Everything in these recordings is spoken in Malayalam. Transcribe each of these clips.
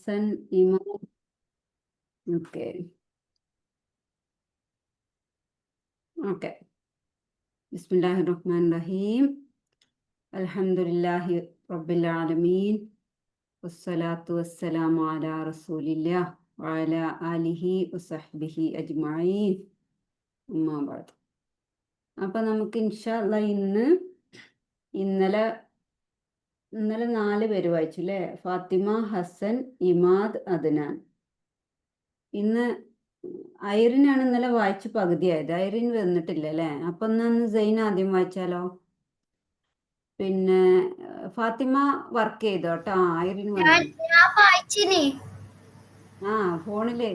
ഹസൻ ഇമാം. Okay okay. ബിസ്മില്ലാഹിർ റഹ്മാനിർ റഹീം. അൽഹംദുലില്ലാഹി റബ്ബിൽ ആലമീൻ. വസ്സലാത്തു വസ്സലാമു അലാ റസൂലില്ലാഹ് വഅലാ ആലിഹി വസഹ്ബിഹി അജ്മഈൻ. അമ്മാ ബഅദ്. അപ്പൊ നമുക്ക് ഇൻഷാ അല്ലാഹ് ഇന്നലെ 4 പേര് വായിച്ചു അല്ലേ? ഫാത്തിമ, ഹസൻ, ഇമാദ്, അദ്നാൻ. ഇന്ന് ഐറിനാണ് ഇന്നലെ വായിച്ച് പകുതിയായത്. ഐറിൻ വന്നിട്ടില്ല അല്ലേ? അപ്പൊ ഒന്ന് സൈൻ ആദ്യം വായിച്ചാലോ? പിന്നെ ഫാത്തിമ വർക്ക് ചെയ്തോ കേട്ടോ. ഐറിൻ ആ ഫോണിലല്ലേ?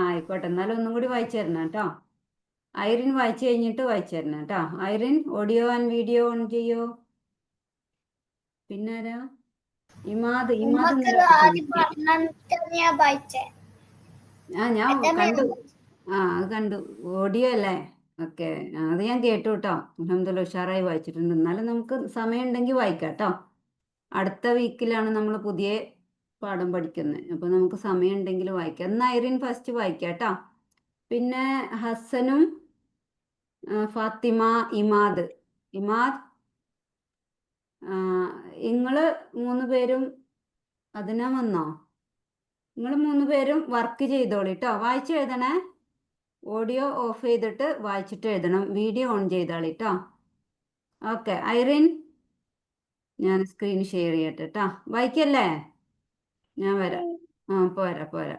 ആയിക്കോട്ടെ, എന്നാലും ഒന്നും കൂടി വായിച്ചു തരണം കേട്ടോ. ഐറിൻ വായിച്ചു കഴിഞ്ഞിട്ട് വായിച്ചു തരണം കേട്ടോ. Irene audio and video on ചെയ്യോ. പിന്നെ ആരാ? ഇമാദ് ഞാൻ കണ്ടു. അത് കണ്ടു. ഓഡിയോ അല്ലേ? ഓക്കെ, അത് ഞാൻ കേട്ടു കേട്ടോ. അൽഹംദുലില്ലാ ഉഷാറായി വായിച്ചിട്ടുണ്ട്. എന്നാലും നമുക്ക് സമയം ഉണ്ടെങ്കിൽ വായിക്കാം കേട്ടോ. അടുത്ത വീക്കിലാണ് നമ്മൾ പുതിയ പാഠം പഠിക്കുന്നത്. അപ്പൊ നമുക്ക് സമയം ഉണ്ടെങ്കിൽ വായിക്കാം. എന്നാ ഐറിൻ ഫസ്റ്റ് വായിക്കാം കേട്ടോ. പിന്നെ ഹസനും ഫാത്തിമ, ഇമാദ് നിങ്ങള് 3 പേരും അതിനാ വന്നോ? നിങ്ങൾ 3 പേരും വർക്ക് ചെയ്തോളി കേട്ടോ. വായിച്ച് എഴുതണേ. ഓഡിയോ ഓഫ് ചെയ്തിട്ട് വായിച്ചിട്ട് എഴുതണം. വീഡിയോ ഓൺ ചെയ്താളി കേട്ടോ. ഓക്കെ ഐറിൻ, ഞാൻ സ്ക്രീൻ ഷെയർ ചെയ്യട്ടെ കേട്ടോ. വായിക്കല്ലേ? ഞാൻ വരാം. പോരാ.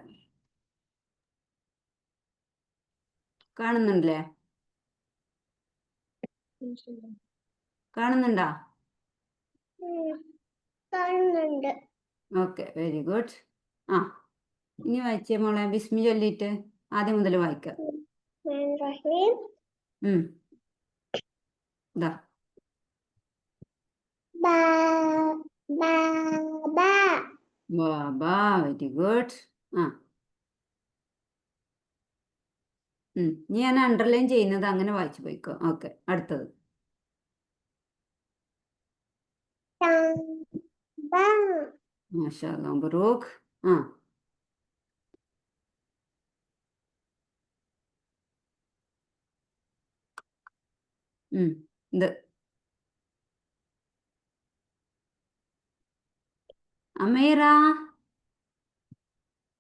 കാണുന്നുണ്ടല്ലേ? കാണുന്നുണ്ടോ? Okay, very good. ഇനി വായിച്ചേ മോളെ. ബിസ്മി ചൊല്ലിയിട്ട് ആദ്യം മുതൽ വായിക്കാം. ഇതാ ബാബാ, വെരി ഗുഡ്. ഞാൻ അണ്ടർലൈൻ ചെയ്യുന്നത് അങ്ങനെ വായിച്ചു പോയിക്കോ. ഓക്കെ, അടുത്തത്. മാഷാ അല്ലാഹ്, മബ്റൂക്ക്. ഇത് അമീറ,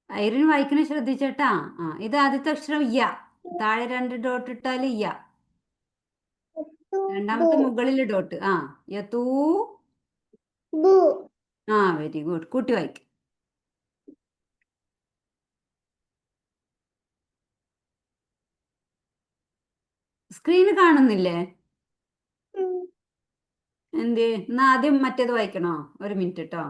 ഐറിൻ വായിക്കണ ശ്രദ്ധിച്ചേട്ടാ. ഇത് ആദ്യത്തെ അക്ഷരം യ. താഴെ 2 ഡോട്ട് ഇട്ടാൽ യ. രണ്ടാമത്തെ മുകളിൽ ഡോട്ട്. യതൂ. Very good. കൂട്ടി വായിക്കും. സ്ക്രീന് കാണുന്നില്ലേ? എന്തേ? എന്നാ ആദ്യം മറ്റേത് വായിക്കണോ? ഒരു മിനിറ്റ് കേട്ടോ.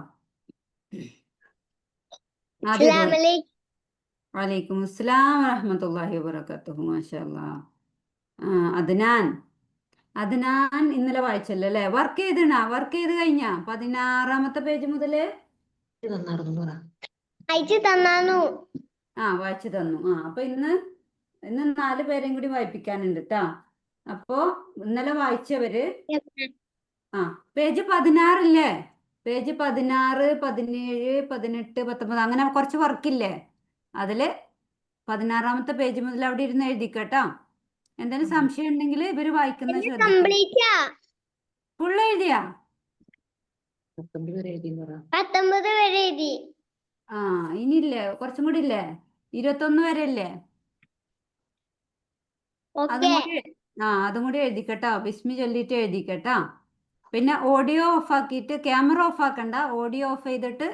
വലൈക്കും അസ്സലാം വറഹ്മത്തുള്ളാഹി വബറകാതുഹു. മാഷാ അല്ലാഹ്. അദ്നാൻ ഇന്നലെ വായിച്ചല്ലോ അല്ലേ? വർക്ക് ചെയ്ത് കഴിഞ്ഞ 16-ാമത്തെ പേജ് മുതല് വായിച്ചു തന്നു. അപ്പൊ ഇന്ന് 4 പേരെയും കൂടി വായിപ്പിക്കാനുണ്ട് കേട്ടാ. അപ്പോ ഇന്നലെ വായിച്ചവര് പേജ് 16 ഇല്ലേ? പേജ് 16, 17, 18, 19 അങ്ങനെ കുറച്ച് വർക്കില്ലേ? അതില് 16-ാമത്തെ പേജ് മുതൽ അവിടെ ഇരുന്ന് എഴുതിക്കട്ടോ. എന്തെങ്കിലും സംശയം ഉണ്ടെങ്കിൽ ഇവര് വായിക്കുന്നത് ശ്രദ്ധിക്കുക. ഫുള്ള് എഴുതിയാ? 19 വരെ എഴുതി. ഇനിയില്ലേ? കുറച്ചും കൂടി ഇല്ലേ? 21 വരെ അല്ലേ? അതും കൂടി എഴുതിക്കട്ടോ. ബിസ്മി ചൊല്ലിട്ട് എഴുതിക്കട്ടോ. പിന്നെ ഓഡിയോ ഓഫ് ആക്കിയിട്ട്, ക്യാമറ ഓഫ് ആക്കണ്ട, ഓഡിയോ ഓഫ് ചെയ്തിട്ട്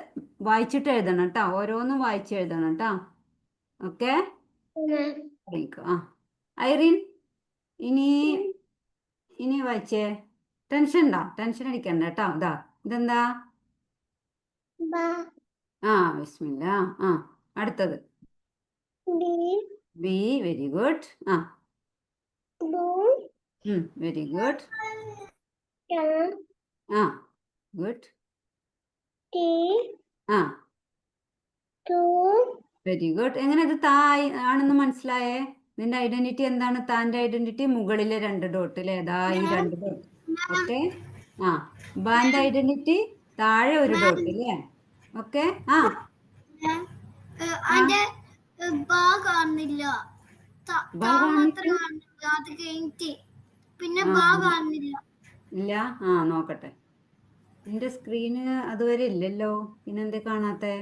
വായിച്ചിട്ട് എഴുതണം കേട്ടോ. ഓരോന്നും വായിച്ച് എഴുതണം കേട്ടോ. ഓക്കെ, ഐറിൻ ഇനി വായിച്ചേ. ടെൻഷൻ അടിക്കണ്ട കേട്ടോ. ഇതെന്താ? ബിസ്മില്ലാ. അടുത്തത് B. Very good. Very good. Good. Very good. എങ്ങനെ ഇത് തായ് ആണെന്ന് മനസ്സിലായേ? നിന്റെ ഐഡന്റിറ്റി എന്താണ്? താന്റെ ഐഡന്റിറ്റി മുകളിലെ 2 ഡോട്ട് അല്ലേ? ഈ 2 ഡോട്ട്. ഓക്കെ. ബാന്റെ ഐഡന്റിറ്റി താഴെ 1 ഡോട്ട് അല്ലേ? ഓക്കെ. ആ അതിന്റെ ബാ കാണുന്നില്ല. ബാ മാത്രം കാണിച്ചു. കാണുന്നില്ല. അത് കഴിഞ്ഞിട്ട് പിന്നെ ആ ബാ കാണുന്നില്ല. ഇല്ല. ആ നോക്കട്ടെ. നിന്റെ സ്ക്രീന് അതുവരെ ഇല്ലല്ലോ, പിന്നെന്തേ കാണാത്തെ?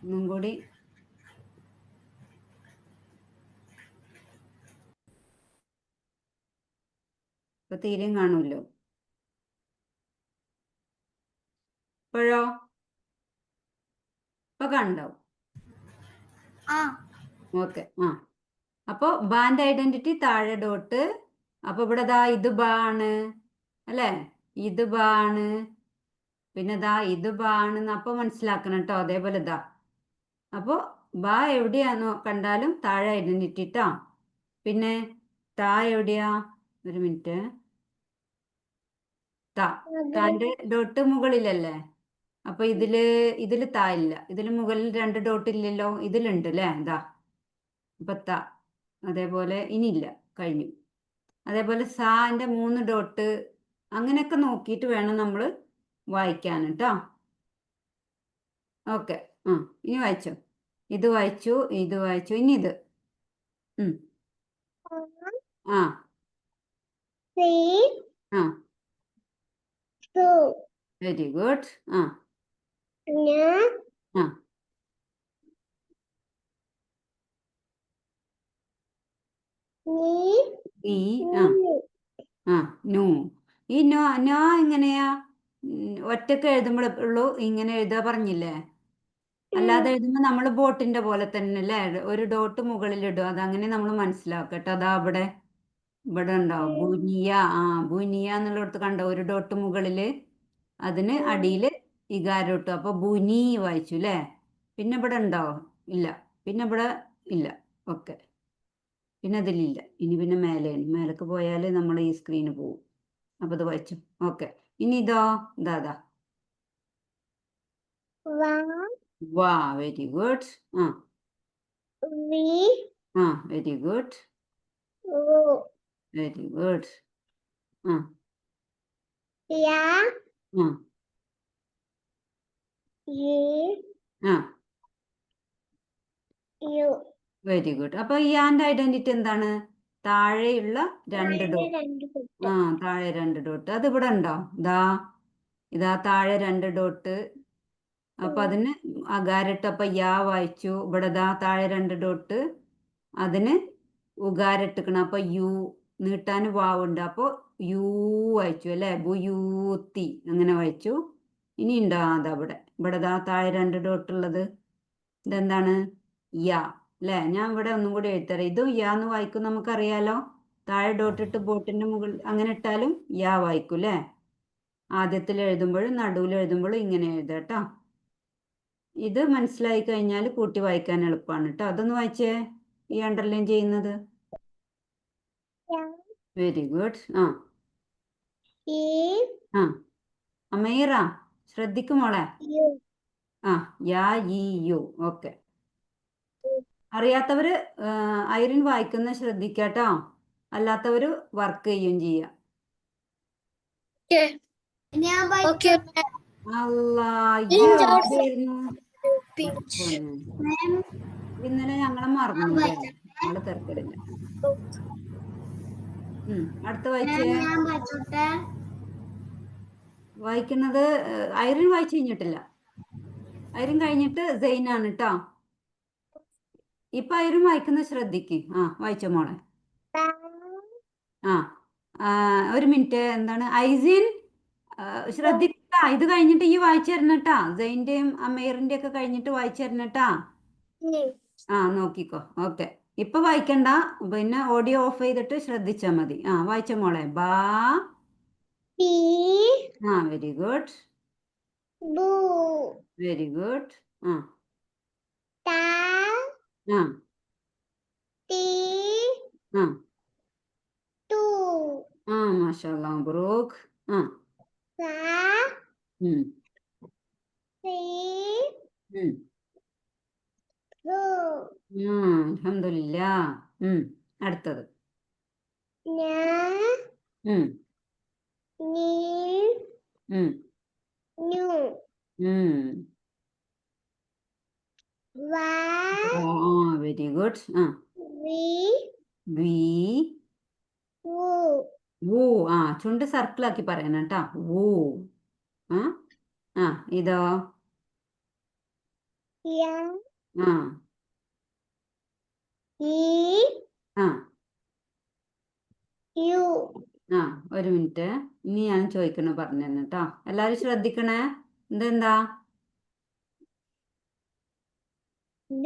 ഒന്നും കൂടി. ഇപ്പൊ തീരെയും കാണൂല്ലോ. ഇപ്പോഴോ? ഇപ്പൊ കണ്ടാവും. ആ ഓക്കെ. ആ അപ്പൊ ബാന്റെ ഐഡന്റിറ്റി താഴെ ഡോട്ട്. അപ്പൊ ഇവിടെ ദാ ഇത് ബാ ആണ് അല്ലേ? ഇത് ബാ ആണ്. പിന്നെ ദാ ഇത് ബാ ആണെന്ന് അപ്പൊ മനസ്സിലാക്കണം കേട്ടോ. അതേപോലെ ദാ അപ്പൊ ബാ എവിടെയാണോ കണ്ടാലും താഴെ ഐഡന്റിറ്റി ട്ടാ. പിന്നെ താ എവിടെയാ? ഒരു മിനിറ്റ്. താന്റെ ഡോട്ട് മുകളിലല്ലേ? അപ്പൊ ഇതില് താ ഇല്ല. ഇതില് മുകളിൽ 2 ഡോട്ട് ഇല്ലല്ലോ. ഇതിലുണ്ട് അല്ലേ? ഇതാ അപ്പൊ താ. അതേപോലെ ഇനിയില്ല, കഴിഞ്ഞു. അതേപോലെ സാന്റെ 3 ഡോട്ട്. അങ്ങനെയൊക്കെ നോക്കിയിട്ട് വേണം നമ്മൾ വായിക്കാൻ കേട്ടോ. ഓക്കെ. ആ ഇനി വായിച്ചോ. ഇത് വായിച്ചു, ഇത് വായിച്ചു, ഇനി ഇത്. ആ ആ വെരി ഗുഡ്. ആ ആ ഈ ആ ആ നോ. ഈ നോ നോ എങ്ങനെയാ? ഒറ്റക്ക് എഴുതുമ്പോഴുള്ളൂ ഇങ്ങനെ എഴുതാ പറഞ്ഞില്ലേ? അല്ലാതെ എഴുതുമ്പോൾ നമ്മൾ ബോട്ടിന്റെ പോലെ തന്നെ അല്ലേ? ഒരു ഡോട്ട് മുകളിൽ ഇടും. അതങ്ങനെ നമ്മൾ മനസ്സിലാക്കട്ടെ. അതാ ഇവിടെ ഉണ്ടാവും ബുനിയ. ആ ബുനിയ എന്നുള്ളിടത്ത് കണ്ടോ ഒരു ഡോട്ട് മുകളില്, അതിന് അടിയിൽ ഇകാരം ഇട്ടു. അപ്പൊ ബുനി വായിച്ചു അല്ലേ? പിന്നെ ഇവിടെ ഉണ്ടോ? ഇല്ല. പിന്നെ ഇവിടെ ഇല്ല. ഓക്കെ. പിന്നെ അതിലില്ല. ഇനി പിന്നെ മേലേക്ക് പോയാൽ നമ്മൾ ഈ സ്ക്രീന് പോവും. അപ്പൊ ഇത് വായിച്ചു. ഓക്കെ. ഇനി ഇതോ? ഇതാ വാ. Very good. ആ ആ വെരി ഗുഡ്. Very good. ആ ആ ആ വെരി ഗുഡ്. അപ്പൊ ഈ ആൻഡ് ഐഡന്റിറ്റി എന്താണ്? താഴെയുള്ള 2 ഡോട്ട്. ആ താഴെ 2 ഡോട്ട്. അത് ഇവിടെ ഉണ്ടോ? ഇതാ താഴെ 2 ഡോട്ട്. അപ്പൊ അതിന് അകാരട്ട്. അപ്പൊ യാ വായിച്ചു. ഇവിടെ താഴെ 2 ഡോട്ട്. അതിന് ഉകാരട്ടിക്കണം. അപ്പൊ യു നീട്ടാൻ വാവുണ്ട്. അപ്പൊ യൂ വായിച്ചു അല്ലെ? ബുയൂത്തി അങ്ങനെ വായിച്ചു. ഇനി ഉണ്ടോ? ഇവിടെ താഴെ 2 ഡോട്ട് ഉള്ളത്. ഇതെന്താണ്? യാ അല്ലെ? ഞാൻ ഇവിടെ ഒന്നും കൂടി എഴുതരാം. ഇതും യാ എന്ന് വായിക്കും, നമുക്കറിയാലോ. താഴെ ഡോട്ടിട്ട് ബോട്ടിന്റെ മുകളിൽ അങ്ങനെ ഇട്ടാലും യാ വായിക്കും അല്ലേ? ആദ്യത്തിൽ എഴുതുമ്പോഴും നടുവിൽ എഴുതുമ്പോഴും ഇങ്ങനെ എഴുതാട്ടോ. ഇത് മനസ്സിലായി കഴിഞ്ഞാൽ കൂട്ടി വായിക്കാൻ എളുപ്പമാണ് കേട്ടോ. അതൊന്ന് വായിച്ചേ, ഈ അണ്ടർലൈൻ ചെയ്യുന്നത്. Very good. ആ ആ അമീറ ശ്രദ്ധിക്കും മോളെ. ആ യാ ഈ യു. ഓക്കെ. അറിയാത്തവര് ഐറിൻ വായിക്കുന്ന ശ്രദ്ധിക്കാട്ടോ. അല്ലാത്തവര് വർക്ക് ചെയ്യുകയും ചെയ്യാം. അല്ലാ എവിടെയായിരുന്നു? ഇന്നലെ ഞങ്ങളെ മറന്നു അല്ലേ? ഞങ്ങള് തിരക്കിടില്ല. അടുത്ത വായിച്ചേ. വായിക്കുന്നത് ഐറിൻ വായിച്ചു കഴിഞ്ഞിട്ടില്ല. ഐറിൻ കഴിഞ്ഞിട്ട് സെയിനാണ് കേട്ടോ. ഇപ്പൊ ഐറിൻ വായിക്കുന്നത് ശ്രദ്ധിക്ക്. ആ വായിച്ചോ മോളെ. ആ ഒരു മിനിറ്റ്. എന്താണ് ഐസിൻ? ശ്രദ്ധിക്ക. ഇത് കഴിഞ്ഞിട്ട് ഈ വായിച്ചു തരണട്ടാ. സെയിന്റെയും അമീറിന്റെ ഒക്കെ കഴിഞ്ഞിട്ട് വായിച്ചു തരണട്ടാ. ആ നോക്കിക്കോ. ഓക്കെ. ഇപ്പൊ വായിക്കണ്ട. പിന്നെ ഓഡിയോ ഓഫ് ചെയ്തിട്ട് ശ്രദ്ധിച്ചാ മതി. ആ വായിച്ച മോളെ. ബാ. ആ വെരി ഗുഡ്. Very good. ആ ആ ആ ആ മാഷാഅല്ലാ മബ്രൂക്ക്. ആ ഉം ഉം അൽഹംദുലില്ലാ. അടുത്തത്. ഉം ഉം Nu. Va. Very good. Vi. വി Vu. വൂ. ചുണ്ട് സർക്കിൾ ആക്കി പറയണം കേട്ടാ. വൂ. ഇതോ? Yang. ആ I. ആ U. ഒരു മിനിറ്റ്. ഇനി ഞാൻ ചോദിക്കണ പറഞ്ഞു തന്നെ കേട്ടോ. എല്ലാരും ശ്രദ്ധിക്കണേ. ഇതെന്താ? B.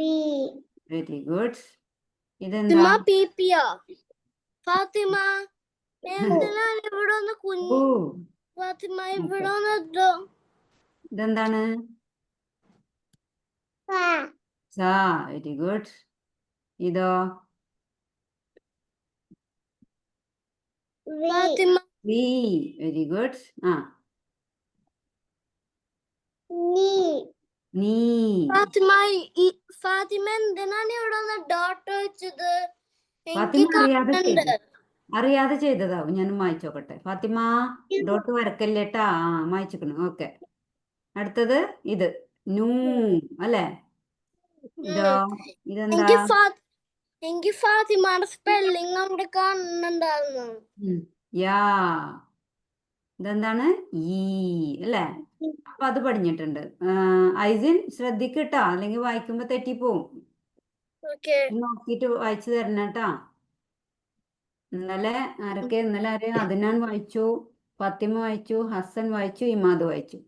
Very good. ഇതെന്താ? Pipia. Fatima. എന്തിനാണ് ഇവിടെ ഒന്ന് കുഞ്ഞു? ഊ. ഫാത്തിമ ഓക്കെ. ഇവിടെ ഒന്ന് ഇതെന്താണ്? സാ. Very good. ഇതോ? ഫാത്തിമ. വി. Very good. നീ. നീ. ഫാത്തിമ എന്തിനാണ് ഇവിടെ ഒന്ന് ഡോട്ട് വെച്ചത്? ഫാത്തിമ എനിക്ക് അറിയാതെ കാണണ്ട. ചെയ്തു. അറിയാതെ ചെയ്തതാവും. ഞാൻ വായിച്ചോക്കട്ടെ. ഫാത്തിമ ഡോട്ട് വരക്കല്ലേട്ടാ. വായിച്ചിക്കണു. ഓക്കെ. അടുത്തത് ഇത് നൂ അല്ലേ? ഇതോ? ഇതെന്താ? എനിക്ക് ഫാത്തിമയുടെ സ്പെല്ലിംഗ് അവിടെ കാണുന്നുണ്ടായിരുന്നു. യാ. ഇതെന്താണ്? ഈ അല്ലേ? അപ്പൊ അത് പഠിഞ്ഞിട്ടുണ്ട്. ഐസിൻ ശ്രദ്ധിക്കട്ടോ, അല്ലെങ്കിൽ വായിക്കുമ്പോ തെറ്റിപ്പോവും. നോക്കിട്ട് വായിച്ചു തരണം കേട്ടാ. ഇന്നലെ ആരെയും അദ്നാൻ വായിച്ചു, ഫാത്തിമ വായിച്ചു, ഹസൻ വായിച്ചു, ഇമാദ് വായിച്ചു.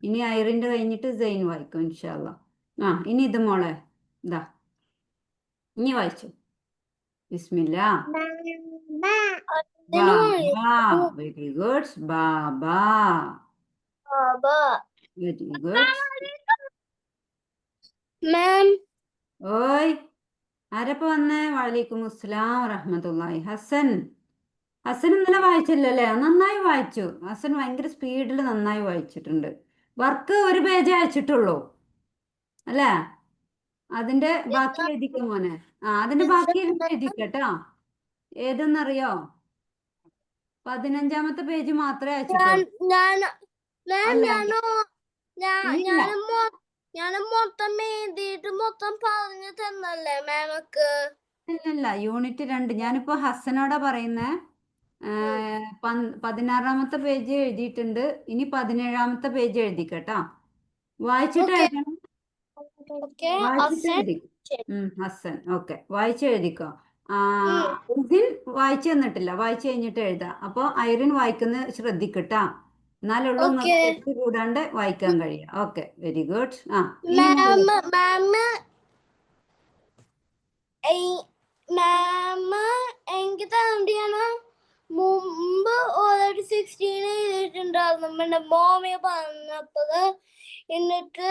ഇനി ഐറിന്റെ കഴിഞ്ഞിട്ട് സെയിൻ വായിക്കും ഇൻഷാ അല്ലാ. ഇനി ഇത് മോളെ ഇതാ. ഇനി വായിച്ചു. ബിസ്മില്ലാ. Very good. ബാബാ. Very good. ഓയ്, ആരപ്പ വന്നേ? വഅലൈക്കും അസ്സലാം വറഹ്മത്തുള്ളാഹി. ഹസൻ ഇന്നലെ വായിച്ചില്ലല്ലേ? നന്നായി വായിച്ചു. ഹസൻ ഭയങ്കര സ്പീഡിൽ നന്നായി വായിച്ചിട്ടുണ്ട്. വർക്ക് ഒരു പേജ് അയച്ചിട്ടുള്ളൂ അല്ലേ? അതിന്റെ ബാക്കി എഴുതിക്കും മോനെ. അതിന്റെ ബാക്കി എഴുതിക്കട്ടോ. ഏതെന്നറിയോ? 15ാമത്തെ പേജ് മാത്രമേ അയച്ചിട്ടുള്ളൂ. ഞാൻ മൊത്തം എഴുതിയിട്ട് മൊത്തം പറഞ്ഞു തന്നല്ലേ മാമക്ക്? ഇല്ല, യൂണിറ്റ് 2. ഞാനിപ്പോ ഹസനോടാ പറയുന്നേ. 16ാമത്തെ പേജ് എഴുതിയിട്ടുണ്ട്. ഇനി 17ാമത്തെ പേജ് എഴുതിക്കട്ടോ. വായിച്ചിട്ട് എഴുതണം. വായിച്ചിട്ട് എഴുതിക്കോ. ഹസൻ ഓക്കെ. വായിച്ചെഴുതിക്കോ. ഐറിൻ വായിച്ചു തന്നിട്ടില്ല. വായിച്ചു കഴിഞ്ഞിട്ട് എഴുതാം. അപ്പൊ ഐറിൻ വായിക്കുന്നത് ശ്രദ്ധിക്കട്ടാ. എന്നാലുള്ളൂ തെറ്റ് കൂടാണ്ട് വായിക്കാൻ കഴിയാം. Okay, very good. എനിക്ക് തന്നെയാണ് മുമ്പ് ഓൾറെഡി 16 എഴുതിയിട്ടുണ്ടായിരുന്നു. പിന്നെ മോമി പറഞ്ഞപ്പത് എന്നിട്ട്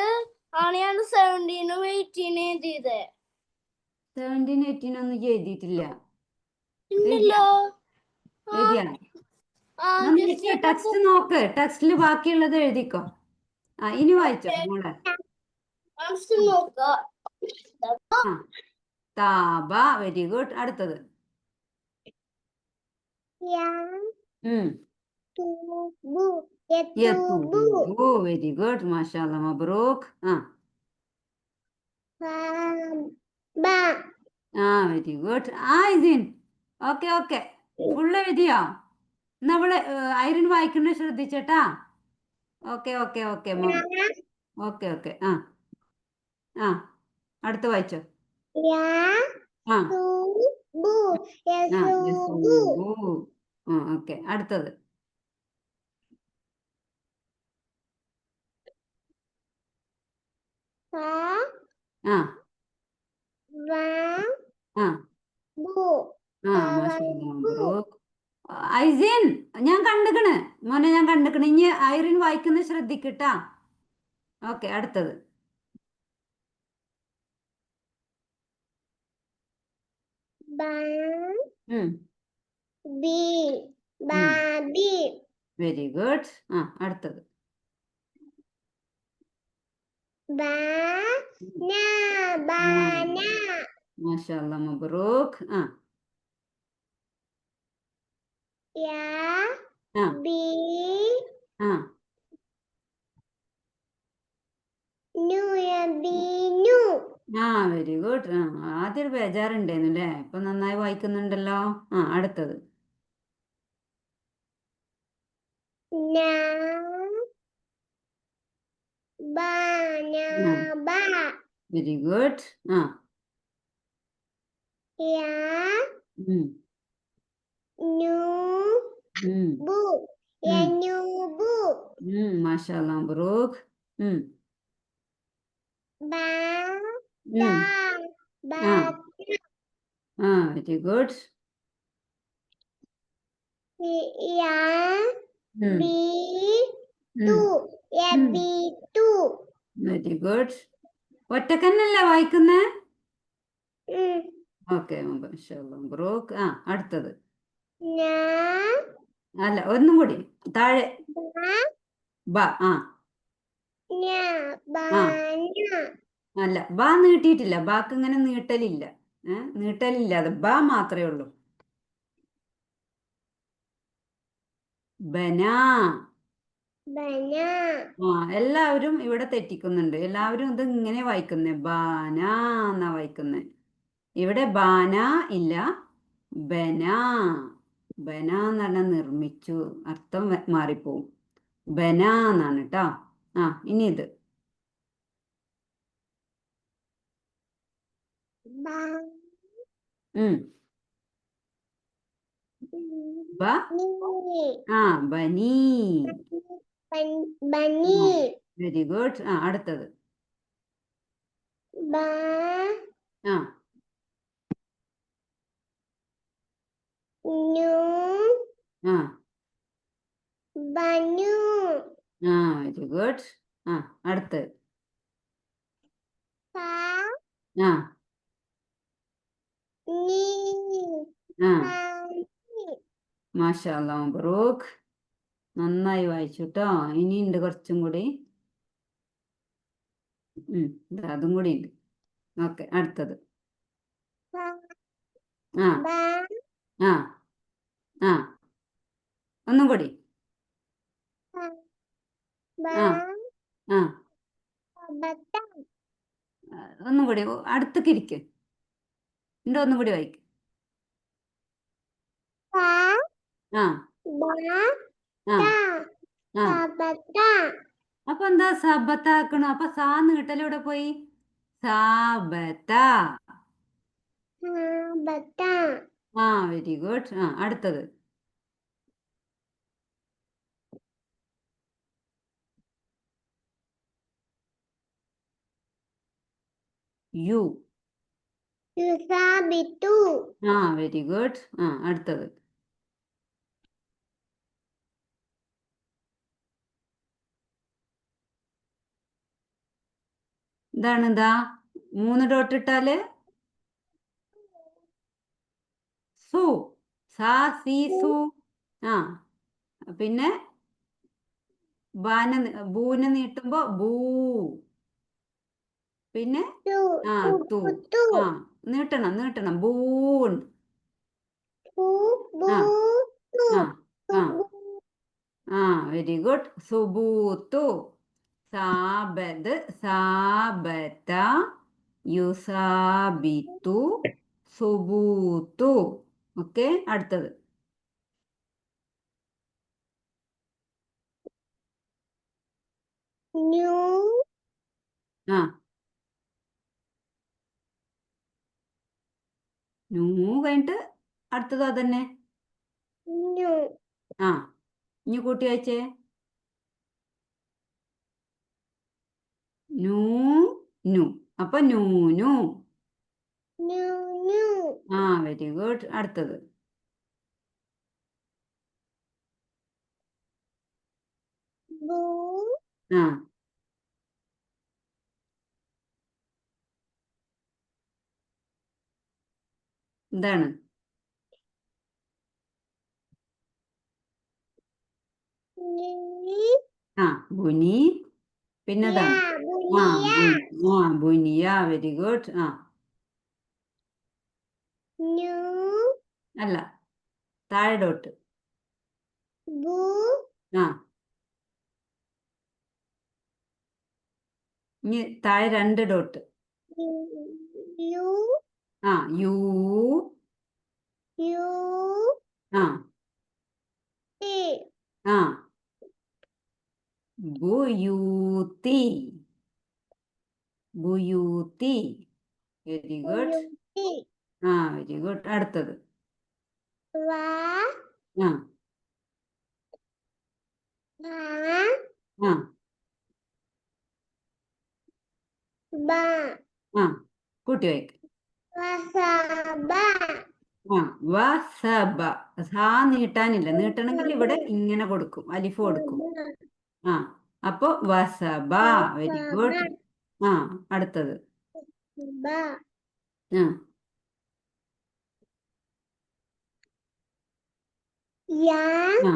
ആണ് 17ഉം 18 എഴുതിയത്. 17, 18 ഒന്നും എഴുതിയിട്ടില്ല. ഇല്ലല്ലോ. എഴുതിയാ? ടെക്സ്റ്റ് നോക്ക്. ടെക്സ്റ്റില് ബാക്കിയുള്ളത് എഴുതിക്കോ. ഇനി വായിച്ചോ മോളെ. താബ. Very good. അടുത്തത് യതൂബു. Very good. മാഷാ അല്ലാ, മബ്രൂക്ക്. Very good. Aisin okay. Full എഴുതിയോ? എന്നാ അവള് ഐറിൻ വായിക്കുന്നത് ശ്രദ്ധിച്ചേട്ടാ. ഓക്കെ. ഓക്കെ. അടുത്ത വായിച്ചോ. ഓക്കെ. അടുത്തത് ഐസിൻ ഞാൻ കണ്ടുക്കണ് മോനെ, ഞാൻ കണ്ടുക്കണ്. ഇനി ഐറിൻ വായിക്കുന്നത് ശ്രദ്ധിക്കട്ടാ. ഓക്കെ. അടുത്തത് വെരി ഗുഡ്. അടുത്തത് മാഷാ അല്ലാ, മബ്രൂക്ക്. ആ വെരി ഗുഡ്. ആ ആദ്യം ഒരു ബേജാറുണ്ടായിരുന്നു അല്ലേ? ഇപ്പൊ നന്നായി വായിക്കുന്നുണ്ടല്ലോ. ആ അടുത്തത് വെരി ഗുഡ്. ആ ഉം, ഉം, മാഷാ അല്ലാ മബ്രൂക്ക്. ഉം, ഉം, ആ ആ വെരി ഗുഡ്. ഉം, ഉം, വെരി ഗുഡ്. ഒറ്റക്കന്നല്ലേ വായിക്കുന്നേ? ഓക്കെ മാഷാ അല്ലാ മബ്രൂക്ക്. ആ അടുത്തത് അല്ല ഒന്നും കൂടി താഴെ ബ. ആ ആ അല്ല ബ നീട്ടിയിട്ടില്ല. ബാക്ക് ഇങ്ങനെ നീട്ടലില്ല. നീട്ടലില്ല. അത് ബ മാത്രമേ ഉള്ളൂ. ബന. ആ എല്ലാവരും ഇവിടെ തെറ്റിക്കുന്നുണ്ട്. എല്ലാവരും ഇത് ഇങ്ങനെ വായിക്കുന്നേ. ബാന എന്നാ വായിക്കുന്നേ. ഇവിടെ ബാന ഇല്ല, ബന. ബന എന്ന് പറഞ്ഞാൽ നിർമ്മിച്ചു, അർത്ഥം മാറിപ്പോവും. ബന എന്നാണ് കേട്ടോ. ആ ഇനി ഇത് ഉം ബ. ആ ബനി. Very good. ആ അടുത്തത് ആ ആ ആ വെരി ഗുഡ്. ആ അടുത്ത് ആ ആ മാഷാ അല്ലാ മബ്രൂക്ക്. നന്നായി വായിച്ചു കേട്ടോ. ഇനിയുണ്ട് കുറച്ചും കൂടി. ദാ അതും കൂടി ഉണ്ട്. ഓക്കെ അടുത്തത് ആ ആ ആ ഒന്നും കൂടി. ആ ആ ഒന്നും കൂടി അടുത്തേക്ക് ഇരിക്ക്. ഉണ്ട് ഒന്നും കൂടി വായിക്ക്. ആ ആ ആ അപ്പൊ എന്താ സബത്താക്കണു? അപ്പൊ സാ നീട്ടലെവിടെ പോയി? സാബത്ത. ആ വെരി ഗുഡ്. ആ അടുത്തത് യു. ആ വെരി ഗുഡ്. ആ അടുത്തത് എന്താണ്? ഇതാ 3 ഡോട്ട് ഇട്ടാല് സു. സാ സി സു. ആ പിന്നെ ബൂനെ നീട്ടുമ്പോ ബൂ. പിന്നെ ആ തു. ആ നീട്ടണം നീട്ടണം. ബൂൺ. ആ ആ ആ ആ വെരി ഗുഡ്. സുബൂത്തു. സാബദ് സാബത യുസാബിത്തു സുബൂത്തു. ഓക്കെ അടുത്തത് ആ നൂ കഴിഞ്ഞിട്ട് അടുത്തത് അതന്നെ. ആ ഇനി കൂട്ടി വായിച്ചേ. നൂ നു. അപ്പൊ നൂനു. ആ വെരി ഗുഡ്. അടുത്തത് ആ എന്താണ്? ആ ബുനി. പിന്നെതാണ് ആ ആ ബുനിയ. Very good. ആ അല്ല താഴെ ഡോട്ട്. ആ ഇനി താഴെ 2 ഡോട്ട്. യു ആ യു യു ആ ടി ആ ബുയൂത്തി. ബുയൂത്തി. Very good. ടി ആ വെരി ഗുഡ്. അടുത്തത് വാ ആ ബാ ആ ബാ ആ കൂട്ടി വായിക്ക്. വസബ ആ വസബ. സാ നീട്ടാനില്ല. നീട്ടണമെങ്കിൽ ഇവിടെ ഇങ്ങനെ കൊടുക്കും, അലിഫ് കൊടുക്കും. ആ അപ്പൊ വസബ. Very good. ആ അടുത്തത് ബ ആ യാ ആ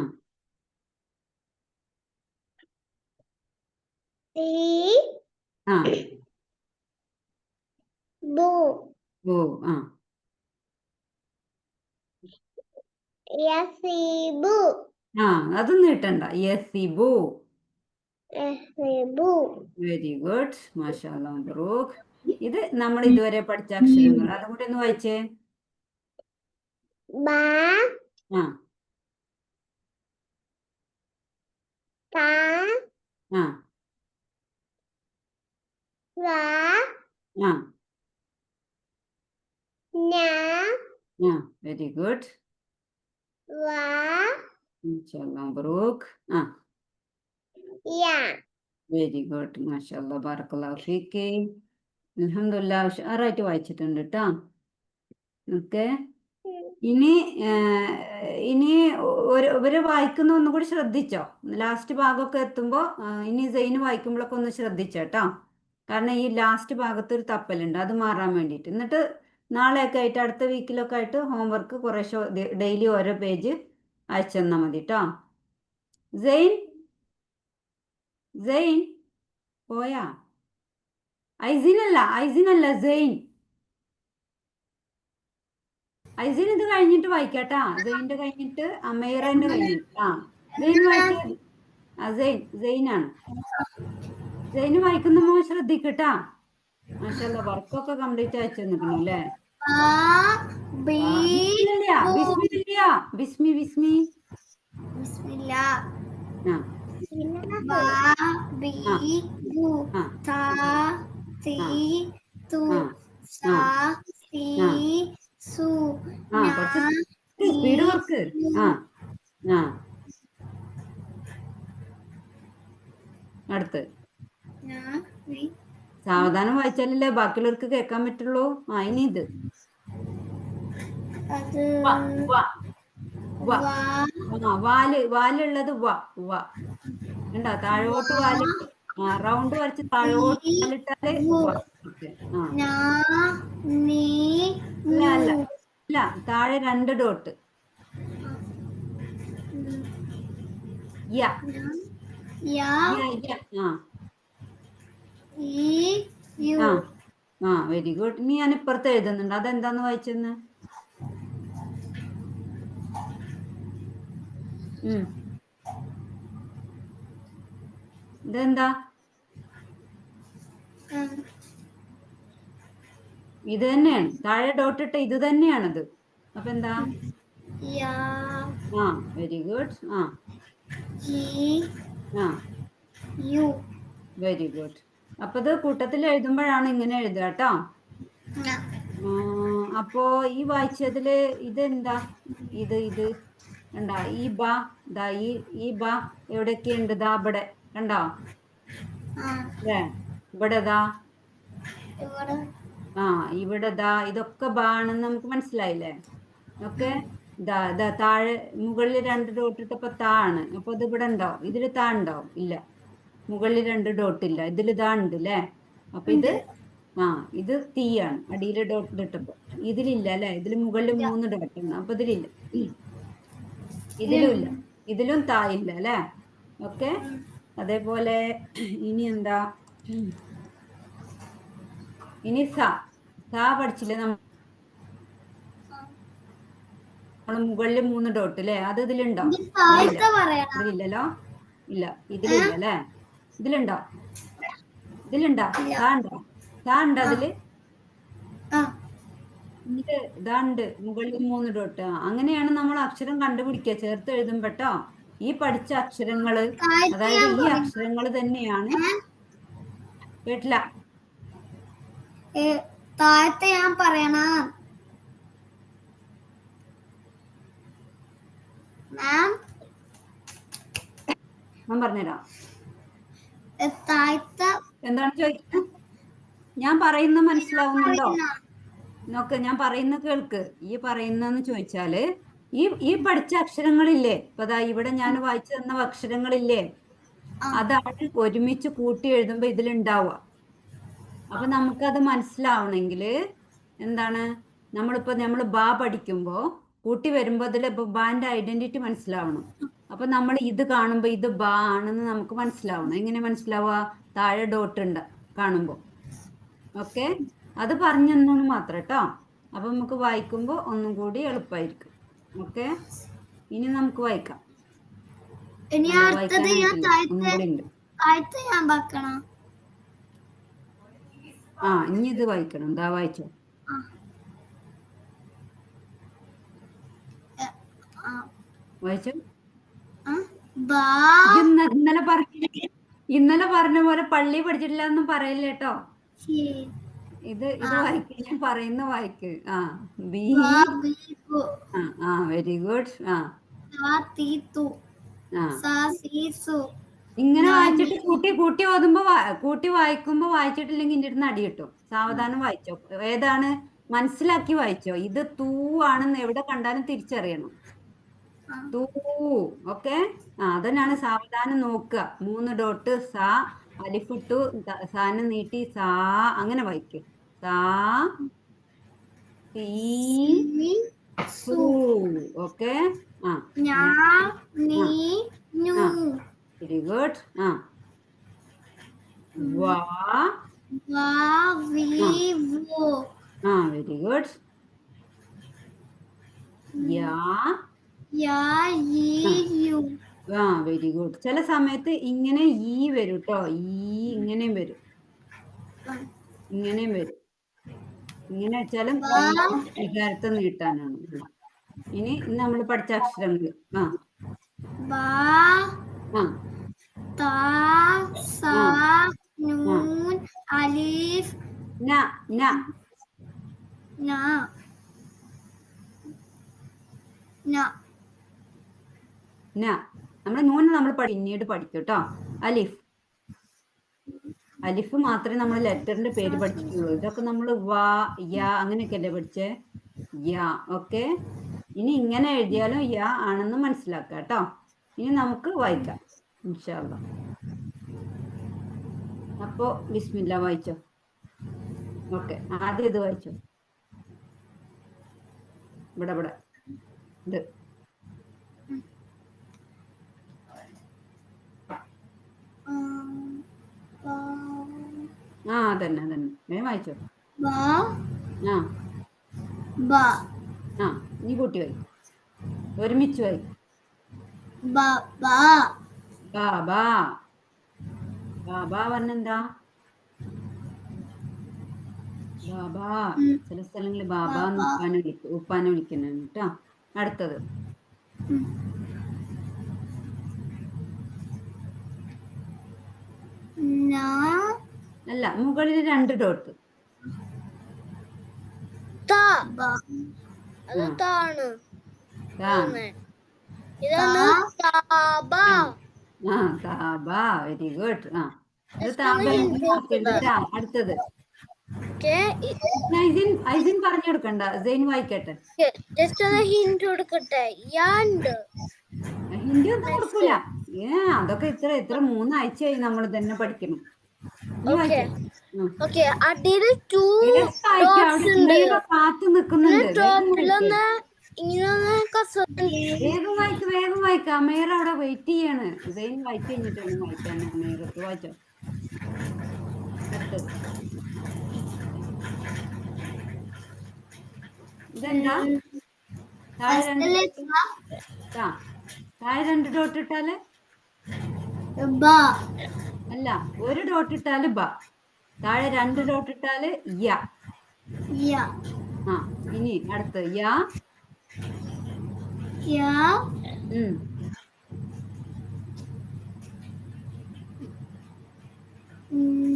ടി ആ ബു ഓ ആ യസിബു ആ അത് നീട്ടണ്ട. യസിബു. യസിബു വെരി ഗുഡ്. മാഷാ അല്ലാഹ്, മബ്രൂക്ക്. ഇത് നമ്മൾ ഇതുവരെ പഠിച്ച അക്ഷരങ്ങൾ. അതും കൂടി ഒന്ന് വായിച്ചേ. ബാ ആ താ ആ വാ ആ നാ ആ വെരി ഗുഡ്. വാ മാഷാ അല്ലാഹ്, മബ്രൂക്ക്. ആ യാ വെരി ഗുഡ്. മാഷാ അല്ലാഹ്, ബറക്കല്ലാഹു ഫീക്ക്. അൽഹംദുലില്ലാഹ്, ഉഷാറായിട്ട് വായിച്ചിട്ടുണ്ട് കേട്ടോ. ഓക്കെ. ഇനി ഇനി ഇവര് വായിക്കുന്ന ഒന്നുകൂടി ശ്രദ്ധിച്ചോ. ലാസ്റ്റ് ഭാഗമൊക്കെ എത്തുമ്പോൾ ഇനി സെയിന് വായിക്കുമ്പോഴൊക്കെ ഒന്ന് ശ്രദ്ധിച്ചോട്ടോ. കാരണം ഈ ലാസ്റ്റ് ഭാഗത്ത് ഒരു തപ്പലുണ്ട്, അത് മാറാൻ വേണ്ടിയിട്ട്. എന്നിട്ട് നാളെയൊക്കെ ആയിട്ട്, അടുത്ത വീക്കിലൊക്കെ ആയിട്ട് ഹോംവർക്ക് കുറേശ്ശെ ഡെയിലി ഓരോ പേജ് അയച്ചു തന്നാൽ മതി കേട്ടോ. സെയിൻ സെയിൻ പോയാ? ഐസിനല്ല സെയിൻ. ഐസിൻ ഇത് കഴിഞ്ഞിട്ട് വായിക്കാട്ടാ. സെയിൻ്റെ കഴിഞ്ഞിട്ട് അമേറന്റെ കഴിഞ്ഞിട്ട്. ആ സെയിൻ വായിച്ചത്. ആ സെയിനാണ്. സെയിന് വായിക്കുന്ന മോൻ ശ്രദ്ധിക്കട്ടാ. മാഷാല്ലാ, വർക്കൊക്കെ കംപ്ലീറ്റ് അയച്ചു തന്നിരിക്കണു അല്ലേ. ബിസ്മില്ല. ബിസ്മി ബിസ്മില്ലാ ആ ബാ ബി ബു ആ താ തീ തു ആ സാ ആ സീ ആ സു ആ നാ കുറച്ച് നീ സ്പീഡ് വർക്ക്. ആ ആ അടുത്ത് നാ നീ സാവധാനം വായിച്ചാലല്ലേ ബാക്കിയുള്ളവർക്ക് കേൾക്കാൻ പറ്റുള്ളൂ. ആ ഇനി ഇത് അത് വ വ വ. വാ ആ വാലുള്ളത് വ. ഉണ്ടോ താഴോട്ട് വാല്? ആ റൗണ്ട് വരച്ച് താഴോട്ട് വാലിട്ടാല് വ. ഓക്കെ. ആ നാ നീ അല്ല താഴെ 2 ഡോട്ട്. യ യാ യ. ആ ഈ യു ആ ആ വെരി ഗുഡ്. ഇനി ഞാൻ ഇപ്പുറത്ത് എഴുതുന്നുണ്ട്, അതെന്താന്ന് വായിച്ചെന്ന്. ഇതെന്താ? ഇത് തന്നെയാണ് താഴെ ഡോട്ട് ഇട്ട, ഇത് തന്നെയാണത്. അപ്പൊ എന്താ? യാ ആ വെരി ഗുഡ്. ആ ഈ ആ യു വെരി ഗുഡ്. അപ്പൊ ഇത് കൂട്ടത്തിൽ എഴുതുമ്പോഴാണ് ഇങ്ങനെ എഴുതുക കേട്ടോ. അപ്പോ ഈ വായിച്ചതില് ഇതെന്താ? ഇത് കണ്ടാ? ഈ ബ ദാ ഈ ബ എവിടെയൊക്കെ ഉണ്ട്? ദാ ഇവിടെ കണ്ടോ അല്ലേ? ഇവിടെ ദാ ആ ഇവിടെ ദാ ഇതൊക്കെ ബ ആണെന്ന് നമുക്ക് മനസ്സിലായില്ലേ? ഓക്കെ. ദാ താഴെ മുകളിൽ 2 ഡോട്ട് ഇട്ടപ്പോ താ ആണ്. അപ്പൊ ഇത് ഇവിടെ ഉണ്ടാവും. ഇതിൽ താ ഉണ്ടാവും? ഇല്ല. മുകളിൽ 2 ഡോട്ട് ഇല്ല. ഇതിൽ ഇതാ ഉണ്ട് അല്ലേ? അപ്പൊ ഇത് തീയാണ്. അടിയിൽ ഡോട്ട് ഇട്ടപ്പോ ഇതിലില്ല അല്ലെ? ഇതിൽ മുകളിൽ 3 ഡോട്ട് ആണ്. അപ്പൊ ഇതിലില്ല. ഇതിലും ഇല്ല. ഇതിലും താ ഇല്ല അല്ലെ? ഓക്കെ. അതേപോലെ ഇനി എന്താ? ഇനി സ പഠിച്ചില്ലേ നമ്മൾ? മുകളിൽ 3 ഡോട്ട് അല്ലേ? അത് ഇതിലുണ്ടോ? ഇതിലില്ലല്ലോ. ഇല്ല ഇതിലില്ല അല്ലേ? ഇതിലുണ്ടോ? ഇതിലുണ്ടാ താണ്ട അതില് ആ എന്നിട്ട് ഇതാണ്ട് മുകളിൽ 3 ഡോട്ട്. അങ്ങനെയാണ് നമ്മൾ അക്ഷരം കണ്ടുപിടിക്കുക ചേർത്ത് എഴുതുമ്പോട്ടോ. ഈ പഠിച്ച അക്ഷരങ്ങള്, താഴത്തെ അതായത് ഞാൻ ഈ പറയണം. അക്ഷരങ്ങൾ തന്നെയാണ്. കേട്ടില്ല? താഴത്തെ ഞാൻ പറയണ മാം. ഞാൻ പറഞ്ഞുതരാം. താഴത്തെ എന്താണ് ചോദിക്കുന്നത്? ഞാൻ പറയുന്ന മനസ്സിലാവുന്നുണ്ടോ? നോക്ക്, ഞാൻ പറയുന്ന കേൾക്ക്. ഈ പറയുന്നെന്ന് ചോദിച്ചാല് ഈ പഠിച്ച അക്ഷരങ്ങളില്ലേ, ഇപ്പൊ ദാ ഇവിടെ ഞാൻ വായിച്ചു തന്ന അക്ഷരങ്ങളില്ലേ, അതാണ് ഒരുമിച്ച് കൂട്ടി എഴുതുമ്പോ ഇതിലുണ്ടാവുക. അപ്പൊ നമുക്കത് മനസ്സിലാവണമെങ്കിൽ എന്താണ്, നമ്മൾ ബാ പഠിക്കുമ്പോ കൂട്ടി വരുമ്പോ അതിൽ ബാന്റെ ഐഡന്റിറ്റി മനസ്സിലാവണം. അപ്പൊ നമ്മൾ ഇത് കാണുമ്പോ ഇത് ബാ ആണെന്ന് നമുക്ക് മനസ്സിലാവണം. എങ്ങനെ മനസ്സിലാവുക? താഴെ ഡോട്ട് ഉണ്ട് കാണുമ്പോ. ഓക്കെ, അത് പറഞ്ഞു തന്നു മാത്രം കേട്ടോ. അപ്പൊ നമുക്ക് വായിക്കുമ്പോ ഒന്നും കൂടി എളുപ്പമായിരിക്കും. ഓക്കെ, ഇനി നമുക്ക് വായിക്കാം. ഇനി അല്ല, അടുത്തത് ഞാൻ വായിക്കാനായിട്ടില്ല, ഒന്നും കൂടി ഉണ്ട്. താഴത്തെ ഞാൻ വെക്കണം. ഇനി ഇത് വായിക്കണം. എന്താ വായിച്ചോ? വായിച്ചോ? ഇന്നലെ പറഞ്ഞ പോലെ പള്ളി പഠിച്ചിട്ടില്ല എന്നും പറയില്ല കേട്ടോ. ഇത് വായിക്ക്, ഞാൻ പറയുന്ന വായിക്ക്. ബി. Very good. ഇങ്ങനെ വായിച്ചിട്ട് കൂട്ടി ഓതുമ്പോ കൂട്ടി വായിക്കുമ്പോ വായിച്ചിട്ടില്ലെങ്കിൽ ഇന്റെ അടുത്ത് അടി കിട്ടും. സാവധാനം വായിച്ചോ. ഏതാണ് മനസ്സിലാക്കി വായിച്ചോ. ഇത് തൂ ആണെന്ന് എവിടെ കണ്ടാലും തിരിച്ചറിയണം. തൂ. ഓക്കെ, അതന്നെയാണ് സാവധാനം നോക്കുക. 3 ഡോട്ട് സാ, അലിഫിട്ടു, സാന് നീട്ടി സാ, അങ്ങനെ വായിക്കും. സാ സീ സൂ. Okay, very good. വാ വെരി ഗുഡ്. യാ വെരി ഗുഡ്. ചില സമയത്ത് ഇങ്ങനെ ഈ വരും കേട്ടോ. ഇങ്ങനെയും വരും, ഇങ്ങനെയും വരും. ഇങ്ങനെ വെച്ചാലും വികാരത്തെ നീട്ടാനാണ്. ഇനി നമ്മൾ പഠിച്ച അക്ഷരങ്ങൾ അലിഫ് നമ്മൾ പിന്നീട് പഠിക്കും കേട്ടോ. അലിഫ് മാത്രമേ നമ്മൾ ലെറ്ററിന്റെ പേര് പഠിച്ചിട്ടുള്ളൂ. ഇതൊക്കെ നമ്മൾ വാ, യാ അങ്ങനെയൊക്കെ അല്ലേ പഠിച്ചേ? യാ. ഓക്കെ, ഇനി ഇങ്ങനെ എഴുതിയാലും യാ ആണെന്ന് മനസ്സിലാക്കാം കേട്ടോ. ഇനി നമുക്ക് വായിക്കാം ഇൻഷാ അല്ലാഹ്. അപ്പോ ബിസ്മില്ലാ വായിച്ചോ. ഓക്കെ, ആദ്യം ഇത് വായിച്ചോ. ഇവിടെ ഇത് അതന്നെ വേഗം വായിച്ചോ. നീ കൂട്ടി വായിക്കും, ഒരുമിച്ച് വായിക്കും. ബാബാ പറഞ്ഞെന്താ? ബാബാ. ചില സ്ഥലങ്ങളിൽ ബാബാ ഉപ്പാനെ വിളിക്കുന്നുണ്ട് കേട്ടോ. അടുത്തത് അല്ല, മുകളിൽ 2 ഡോട്ട്. Very good. അടുത്തത് ഐസിൻ പറഞ്ഞു കൊടുക്കണ്ട, സെയിൻ വായിക്കട്ടെ. ഹിന്റ് കൊടുക്കട്ടെ. ഹിന്ദി ഒന്നും കൊടുക്കൂല. അതൊക്കെ ഇത്ര 3 ആഴ്ചയായി നമ്മൾ തന്നെ പഠിക്കണം. കാത്തു നിക്കുന്നുണ്ട്. വേഗം വായിക്കാം. അമേറ അവിടെ വെയിറ്റ് ചെയ്യാണ്. സെയിൻ വായിച്ചു കഴിഞ്ഞിട്ടാണ് വായിക്കാൻ. അമേറക്ക് വായിച്ചോ. ഇതെന്താ? താഴെ 2 ഡോട്ട് ഇട്ടാല് അല്ല, 1 ഡോട്ട് ഇട്ടാല് ബ. താഴെ 2 ഡോട്ട് ഇട്ടാല് യ. യ ആ ഇനി അടുത്ത് യ. യ ഉം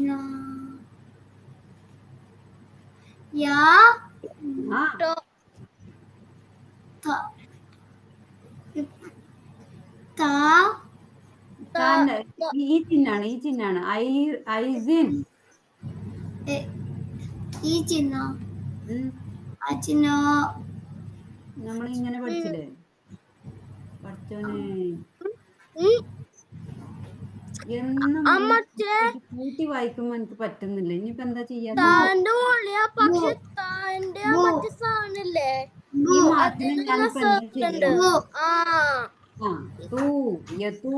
ന യ ആ ത ത താന്റെ ഈ ചിഹ്നാണ് ഐസിൻ. ഈ ചിഹ്നം ഉം ആ ചിഹ്നം നമ്മളിങ്ങനെ പഠിച്ചില്ലേ പഠിച്ചോനെ. എന്നും ഇത് കൂട്ടി വായിക്കുമ്പോ എനിക്ക് പറ്റുന്നില്ല. ഇനിയിപ്പോ എന്താ ചെയ്യാൻ? താന്റെ ഒളിയാ, പക്ഷെ താന്റെ മറ്റേ സാധനല്ലേ ഈ മാർക്കിന് ഞാനിപ്പോ എന്താ ചെയ്യാ? ആ തൂ യതൂ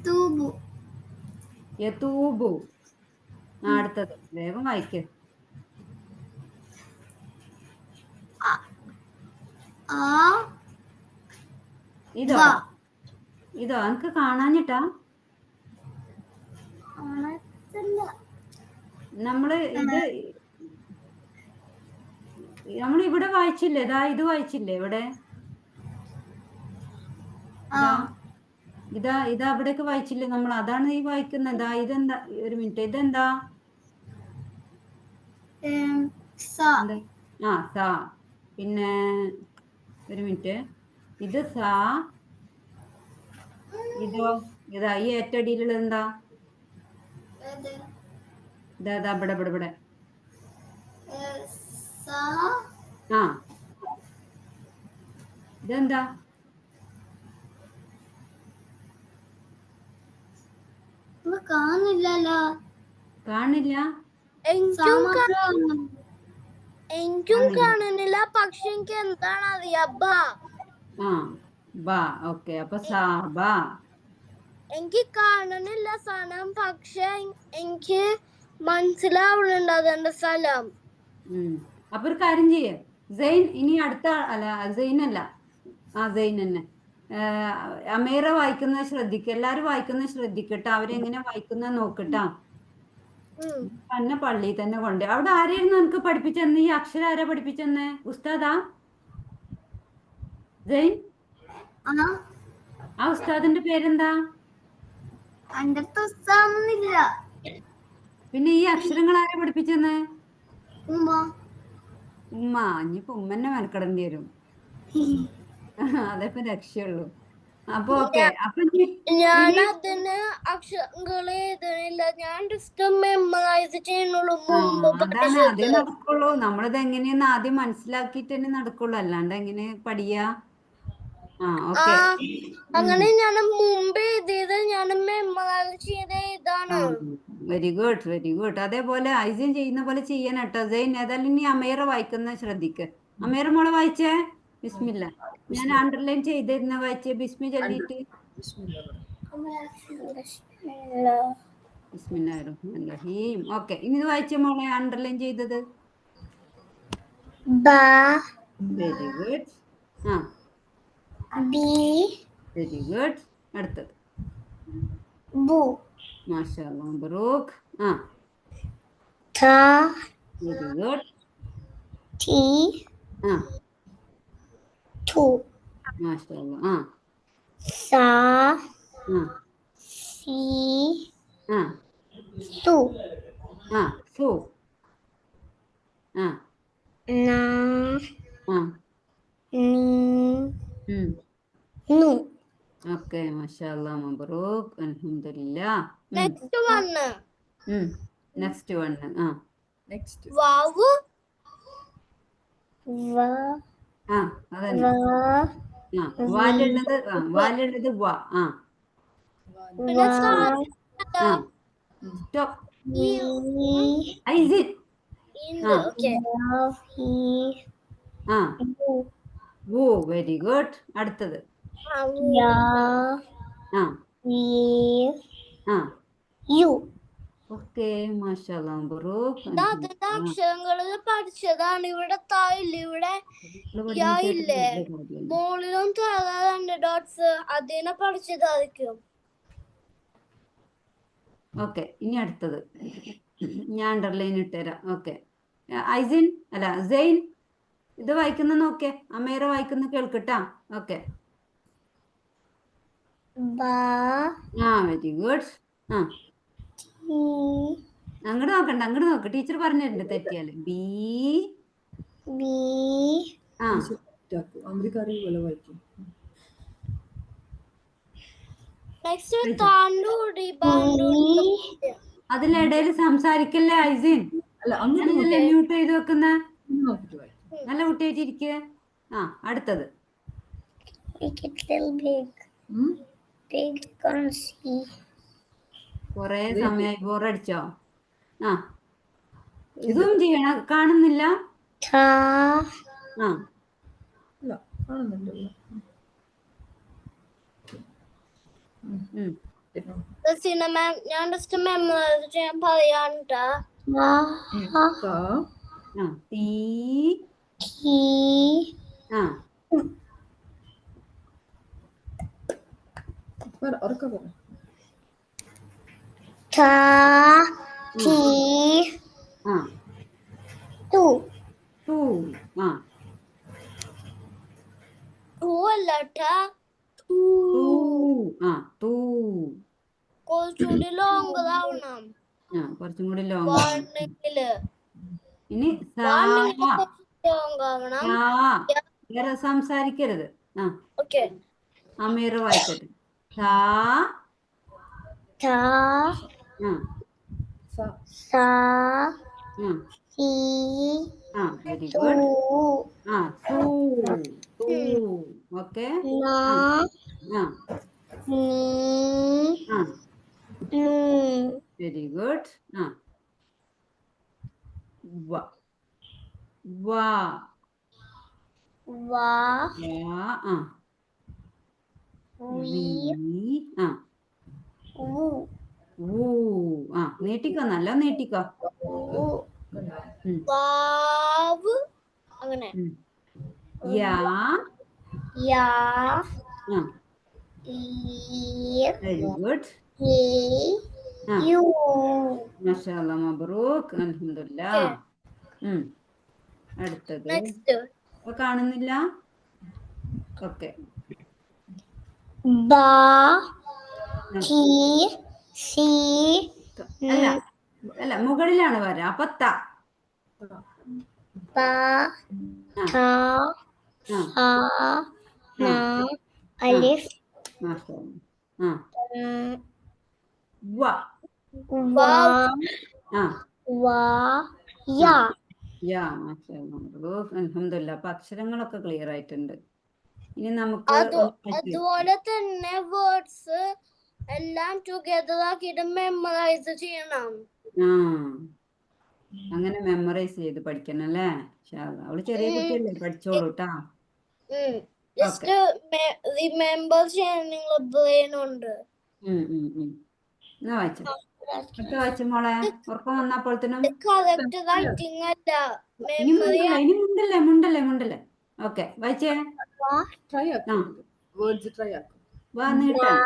തൂബു യതൂബു. അടുത്തത് വേഗം വായിക്ക്. ഇതോ എനിക്ക് കാണാഞ്ഞിട്ടാ. നമ്മള് ഇവിടെ വായിച്ചില്ലേ? ഇത് വായിച്ചില്ലേ ഇവിടെ? ഇതാ അവിടെയൊക്കെ വായിച്ചില്ലേ നമ്മൾ? അതാണ് ഈ വായിക്കുന്നത്. ഇതെന്താ? ഒരു മിനിറ്റ്, ഇതെന്താ? ആ സാ. പിന്നെ ഒരു മിനിറ്റ്, ഇത് സാ. ഇതോ ഈ ഏറ്റടിയിലുള്ളത് എന്താ? ഇതാ ഇവിടെ. ആ ഇതെന്താ? കാണില്ലല്ലോ. കാണില്ല? എനിക്കും കാണുന്നില്ല, പക്ഷെ എനിക്ക് എന്താണ് അറിയാം. ആ ബാ. ഓക്കെ, അപ്പൊ സാ ബാ. എനിക്ക് കാണുന്നില്ല സ്ഥലം, പക്ഷെ എനിക്ക് മനസ്സിലാവുന്നുണ്ട് അതെന്റെ സ്ഥലം. അപ്പൊ ഒരു കാര്യം ചെയ്യേ സൈൻ. ഇനി അടുത്ത അല്ല, സൈൻ അല്ല, സൈൻ തന്നെ. അമീറ വായിക്കുന്നത് ശ്രദ്ധിക്കുക. എല്ലാരും വായിക്കുന്നത് ശ്രദ്ധിക്കട്ടോ. അവരെങ്ങനെ വായിക്കുന്ന നോക്കട്ടാ. തന്നെ പള്ളിയിൽ തന്നെ കൊണ്ട്. അവിടെ ആരായിരുന്നു എനിക്ക് പഠിപ്പിച്ചെന്ന്? ഈ അക്ഷരം ആരാ പഠിപ്പിച്ചെന്ന്? ഉസ്താദാ സൈൻ? ആ ഉസ്താദിന്റെ പേരെന്താ? പിന്നെ ഈ അക്ഷരങ്ങൾ ആരാ പഠിപ്പിച്ചെന്ന്? ഉമ്മ. ഇനിയിപ്പോ ഉമ്മന്നെ മെനക്കെടേണ്ടി വരും. അതേപ്പോ രക്ഷയുള്ളൂ. അപ്പൊ ഓക്കെ. അപ്പൊ ഞാൻ അതിന് അക്ഷരങ്ങൾ എഴുതണില്ല, ഞാൻ ജസ്റ്റ് മെമ്മറൈസ് ചെയ്യുന്നുള്ളൂ. അതാണ്, അതേ നടക്കുള്ളൂ. നമ്മളിത് എങ്ങനെയെന്ന് ആദ്യം മനസ്സിലാക്കിയിട്ട് തന്നെ നടക്കുള്ളൂ. അല്ലാണ്ട് എങ്ങനെ പഠിയാ? ഓക്കെ. അങ്ങനെ ഞാൻ മുമ്പ് എഴുതിയത് ഞാൻ മെമ്മറൈസ് ചെയ്ത ഇതാണ്. Very good. അതേപോലെ ഐസിൻ ചെയ്യുന്ന പോലെ ചെയ്യാൻ കേട്ടോ സൈൻ. ഏതായാലും ഇനി അമീറ വായിക്കുന്ന ശ്രദ്ധിക്ക്. അമീറ മോളെ വായിച്ചേ. ബിസ്മില്ല. ഞാൻ അണ്ടർലൈൻ ചെയ്തിരുന്ന വായിച്ചേ. ബിസ്മി ചൊല്ലിട്ട്. ബിസ്മില്ലാഹിർറഹ്മാനിർറഹീം. ഓക്കെ, ഇനി ഇത് വായിച്ചേ മോളെ, അണ്ടർലൈൻ ചെയ്തത്. Very good. Very good. അടുത്തത് മാഷാ അല്ലാഹ്, മബ്റൂക്ക്. Very good. മാഷാ അല്ലാഹ്. സു. ഓക്കെ, മാഷാ അല്ലാഹ്, മബ്റൂക്ക്, അൽഹംദുലില്ലാഹ്. Next one. വാവ്. അതന്നെ. വാലുള്ളത് വാ. സ്റ്റോപ്പ്. ഐസിൻ. വൂ. Very good. അടുത്തത് ഓക്കെ, മാഷാ അല്ലാഹ്, മബ്റൂക്ക്. അക്ഷരങ്ങള് പഠിച്ചതാണ്. ഇവിടെ തായില്ല, ഇവിടെ ഇല്ലേ, മോളിലും താഴെ ഡോട്ട്സ്. അതിനെ പഠിച്ചതായിരിക്കും. ഓക്കെ, ഇനി അടുത്തത് ഞാൻ അണ്ടർലൈൻ ഇട്ടുതരാം. ഓക്കെ, ഐസിൻ അല്ല സെയിൻ, ഇത് വായിക്കുന്ന നോക്കേ, അമേറ വായിക്കുന്ന കേൾക്കട്ടാ. Okay, Ba. Very good. ആ, Ti. അങ്ങോട്ട് നോക്കണ്ട, അങ്ങോട്ട് നോക്ക്, ടീച്ചർ പറഞ്ഞിട്ടുണ്ട് തെറ്റിയാല്. ബി. Bi. ആ, Next Tanduri Banduri. അതിലിടയിൽ സംസാരിക്കല്ലേ ഐസിൻ. ഞാനല്ലേ മ്യൂട്ട് ചെയ്ത് വെക്കുന്ന. നല്ല കുട്ടിയായിട്ടിരിക്കുക. ആ, അടുത്തത് Make it little big. Big can see. കൊറേ സമയമായി ബോറടിച്ചോ? ആ, സൂം ചെയ്യണ, കാണുന്നില്ല. Ta. ആ, The cinema. ഞാൻ just memorize ചെയ്യാൻ പറയാനുണ്ട്. തീ. Ki. ആ, Ta. Ti. ആ, Tu. ടൂ. ആ, Tu അല്ല ടാ. Tu. ടൂ. ആ, ടൂ. കുറച്ചുകൂടി ലോങ് ആവണം. ആ, കുറച്ചും കൂടി ലോങ്. വാർണിങ്ങില് ഇനി ലോങ് ആവണം. വേറെ സംസാരിക്കരുത്. ആ, ഓക്കെ. അമീർ വായിക്കട്ടെ. സാ. Ta. ആ, Sa. ആ, Si. ആ, വെരി Tu. ഗുഡ്. ആ, സൂ. ടൂ. ഓക്കെ. Na. ആ, Ni. ആ, Nu. Very good. ആ, വ. വാ. Va. വാ. ആ, വി. ആ, Vu. ഊ. ആ, നീട്ടിക്കോ, നല്ല നീട്ടിക്കോ. വാവ്. അങ്ങനെ. യാ. യാ. ആ, ഈ. Very good. ഈ. ആ, യു. മാഷാഅല്ലാ, മബ്രൂക്ക്, അൽഹംദുലില്ലാ. അടുത്തത് നെക്സ്റ്റ്. ഇപ്പൊ കാണുന്നില്ല. ഓക്കെ, ബാ. ടി. സി. അല്ല അല്ല, മുകളിലാണ് വരാ. അപ്പൊ ത. ബാ. ത. ആ, സ. ന. അലിഫ്. മാഷാഅല്ലാ. ആ, വ. വാ. ആ, വാ. യാ. യാ, മാഷാഅല്ലാ, മബ്രൂക്ക്, അൽഹംദുലില്ലാ. അപ്പൊ അക്ഷരങ്ങളൊക്കെ ക്ലിയർ ആയിട്ടുണ്ട്. ഇനി നമുക്ക് അതുപോലെ തന്നെ വേർഡ്സ് എല്ലാം ടുഗദർ ആക്കിയിട്ട് മെമ്മറൈസ് ചെയ്യണം. ആ, അങ്ങനെ മെമ്മറൈസ് ചെയ്ത് പഠിക്കണം അല്ലേ? അവള് ചെറിയ കുട്ടിയല്ലേ, പഠിച്ചോളൂ ട്ടാ. ജസ്റ്റ് റിമെമ്പർ ചെയ്യാൻ നിങ്ങളെ ബ്രെയിൻ ഉണ്ട്. എന്നാ വായിച്ചു, അടുത്ത വായിച്ചു മോളെ. ഉറക്കം വന്നപ്പോഴത്തേനും കറക്റ്റ് റൈറ്റിംഗ് അല്ല. ഇനി മുണ്ടല്ലേ മുണ്ടല്ലേ മുണ്ടല്ലേ. ഓക്കെ, വായിച്ചേ. വാ നീട്ടാൻ.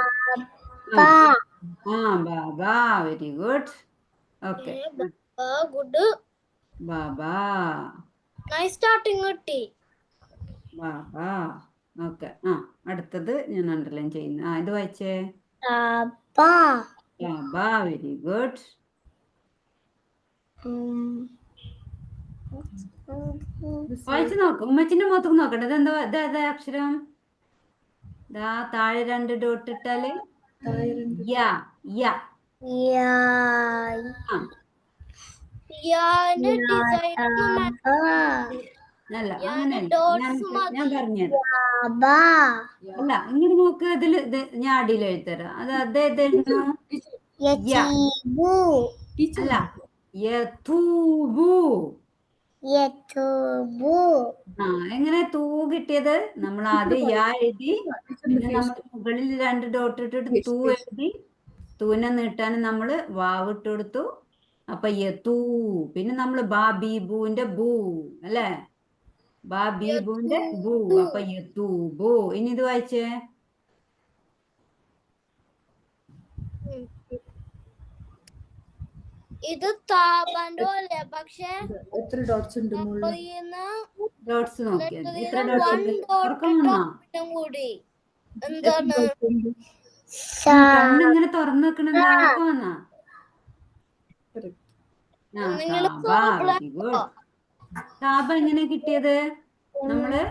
Baba, very good. Okay, good. Baba. Nice starting കിട്ടി. ബാബാ. ഓക്കെ, അടുത്തത് ഞാൻ അണ്ടർലൈൻ ചെയ്യുന്നു. ഇത് വായിച്ചേ. Baba, very good. വായിച്ചു നോക്ക്, ഉമ്മച്ചിന്റെ മുഖത്തേക്ക് നോക്കണ്ട. ഇതെന്താ, ഇതേതാ അക്ഷരം? താഴെ 2 ഡോട്ട് ഇട്ടാല് യാ. യാ. അല്ല, അങ്ങനെയല്ല, ഞാൻ പറഞ്ഞത്. അല്ല, ഇങ്ങോട്ട് നോക്ക്, അതില് ഞാൻ അടിയിൽ എഴുതരാം. അത് അതേതായിരുന്നു? അല്ല, യതൂബു. എങ്ങനെ തൂ കിട്ടിയത്? നമ്മൾ ആദ്യം യാ എഴുതി, പിന്നെ നമ്മൾ മുകളിൽ 2 ഡോട്ട് ഇട്ടിട്ട് തൂ എഴുതി, തൂനെ നീട്ടാൻ നമ്മള് വാവ് ഇട്ട് കൊടുത്തു. അപ്പൊ യതൂ. പിന്നെ നമ്മള് ബാ ബീബുവിന്റെ ബൂ അല്ലേ? ബാ ബീബുവിന്റെ ബൂ. അപ്പൊ യതൂബു. ഇനി ഇത് വായിച്ചേ. ഇത് താപന്റെ പോലെ പക്ഷെ എത്ര ഡോട്ട്സ് ഉണ്ട് മുകളിൽ? ഡോട്ട്സ് നോക്കിയാൽ എത്ര വൺ ഡോട്ട്സ് ഉണ്ട്? ഡോട്ട് ഉറക്കം വന്നാ? ടോപ്പിനും കൂടി എത്ര എന്താണ് dots ഉണ്ട്? കണ്ണിങ്ങനെ തുറന്നു വെക്കണെന്താ? ഉറക്കം വന്നാ? Correct. ആ നിങ്ങള് താപ വെരി ഗുഡ്. താപ എങ്ങനെ കിട്ടിയത്? നമ്മള്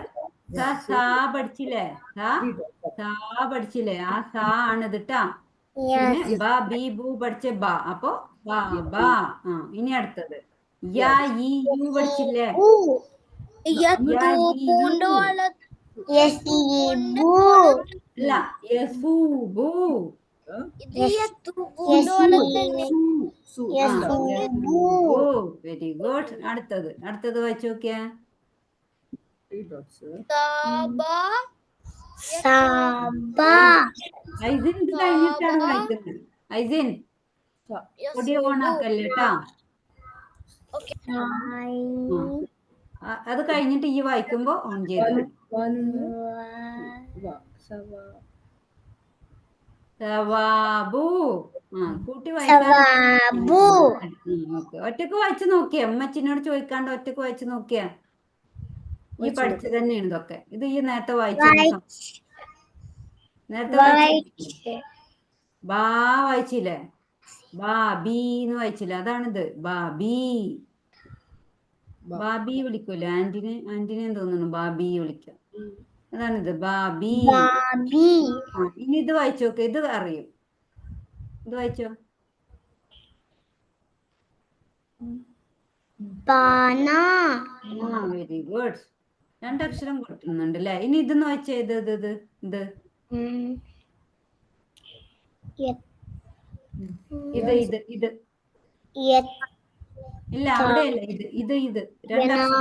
സാ പഠിച്ചില്ലേ? സാ പഠിച്ചില്ലേ? ആ സാ ആണ് ഇത് ട്ടാ. പിന്നെ ബ ബി ബു പഠിച്ച ബ. അപ്പൊ ബ ബ. ആ ഇനി അടുത്തത് യാ ഈ യു പഠിച്ചില്ലേ? യാ ഈ യു അല്ല യസു ബു. Su. Very good. അടുത്തത് വായിച്ചു നോക്കിയാ. 3 dots. ഐസിൻ ഇത് കഴിഞ്ഞിട്ടാണ് വായിക്കുന്നത്. ഐസിൻ ഓഡിയോ ഓൺ ആക്കല്ലേ ട്ടാ. അത് കഴിഞ്ഞിട്ട് ഈ വായിക്കുമ്പോ ഓൺ ചെയ്ത്. സവാബു. കൂട്ടി വായിക്കാൻ ഒറ്റക്ക് വായിച്ചു നോക്കിയാ. അമ്മച്ചിനോട് ചോദിക്കാണ്ട് ഒറ്റക്ക് വായിച്ചു നോക്കിയാ. ഈ പഠിച്ചത് തന്നെയാണ് ഇതൊക്കെ. ഇത് ഈ നേരത്തെ വായിച്ചില്ലേ? ബാ വായിച്ചില്ലേ? ബാ ബി എന്ന് വായിച്ചില്ലേ? അതാണിത്. ബാബി. ബാബി വിളിക്കൂല്ലേ? ആന്റിനെ തോന്നുന്നു ബാബി വിളിക്കാം. അതാണിത് ബാബി. ഇനി ഇത് വായിച്ചു നോക്ക്. ഇത് അറിയും. ഇത് വായിച്ചോ. Very good. 2 അക്ഷരം കിട്ടുന്നുണ്ട് അല്ലേ? ഇനി ഇതൊന്ന് വായിച്ചേ. ഇത് ഇല്ല അവിടെയല്ല. ഇത് 2 അക്ഷരം.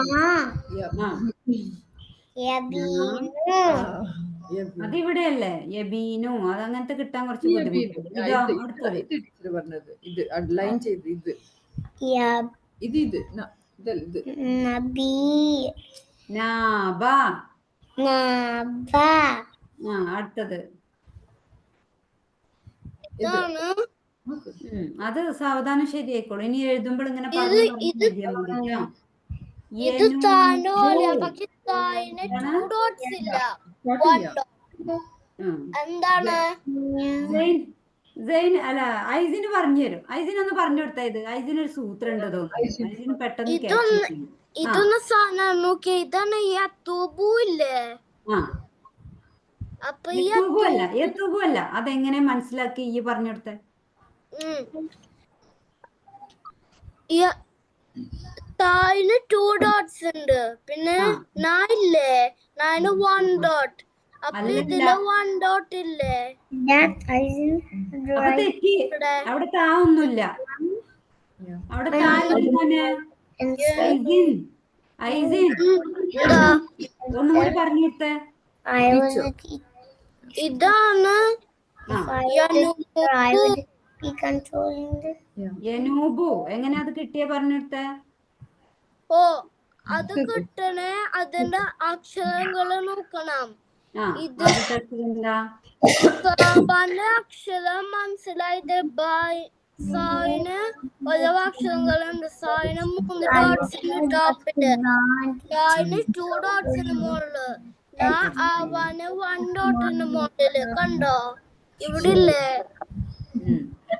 അതിവിടെയല്ലേ? യബീനു. അതങ്ങനത്തെ കിട്ടാൻ കുറച്ച് ബുദ്ധിമുട്ടുണ്ട്. ഇതോ അടുത്തത് പറഞ്ഞത് ഇത് അണ്ടർലൈൻ ചെയ്ത് ഇത് നാബ. അടുത്തത് അത് സാവധാനം ശരിയായിക്കോളൂ. ഇനി എഴുതുമ്പോൾ ഇങ്ങനെ അല്ല ഐസിന് പറഞ്ഞു തരും. ഐസിനൊന്ന് പറഞ്ഞു കൊടുത്താ. ഇത് ഐസിനൊരു സൂത്രം ഉണ്ട് തോന്നുന്നു. ഐസിന് പെട്ടെന്ന് ഇതൊന്ന് സാധനം നോക്കിയ ഇതാണ് യത്തൂബൂല്ലേ? അപ്പൊ യത്തൂബല്ല. അതെങ്ങനെ മനസ്സിലാക്കി ഈ പറഞ്ഞു കൊടുത്തേ? തായിന് 2 ഡോട്ട്സ് ഉണ്ട്. പിന്നെ നായില്ലേ? 1 ഡോട്ട്. അപ്പൊ ഇതില് 1 ഡോട്ട് ഇല്ലേ? തെറ്റി. അവിടെ താ ഒന്നുമില്ല. അവിടെ താ ഐസിൻ ഒന്നും കൂടി പറഞ്ഞു കൊടുത്തേ. ഇതാണ് യനൂബു. എങ്ങനെ അത് കിട്ടിയ പറഞ്ഞെടുത്തേ? അത് കിട്ടണേ അതിന്റെ അക്ഷരങ്ങള് നോക്കണം. സാബാന്റെ അക്ഷരം മനസ്സിലായത് സായിന് ഓരോ അക്ഷരങ്ങളുണ്ട്. സായിന് 3 ഡോട്ട്സിന് ടോപ്പില്, സായിന് 2 ഡോട്ട്സിന് മുകളില്, ആവാന് 1 ഡോട്ടിന് മുകളില്. കണ്ടോ ഇവിടെ ഇല്ലേ?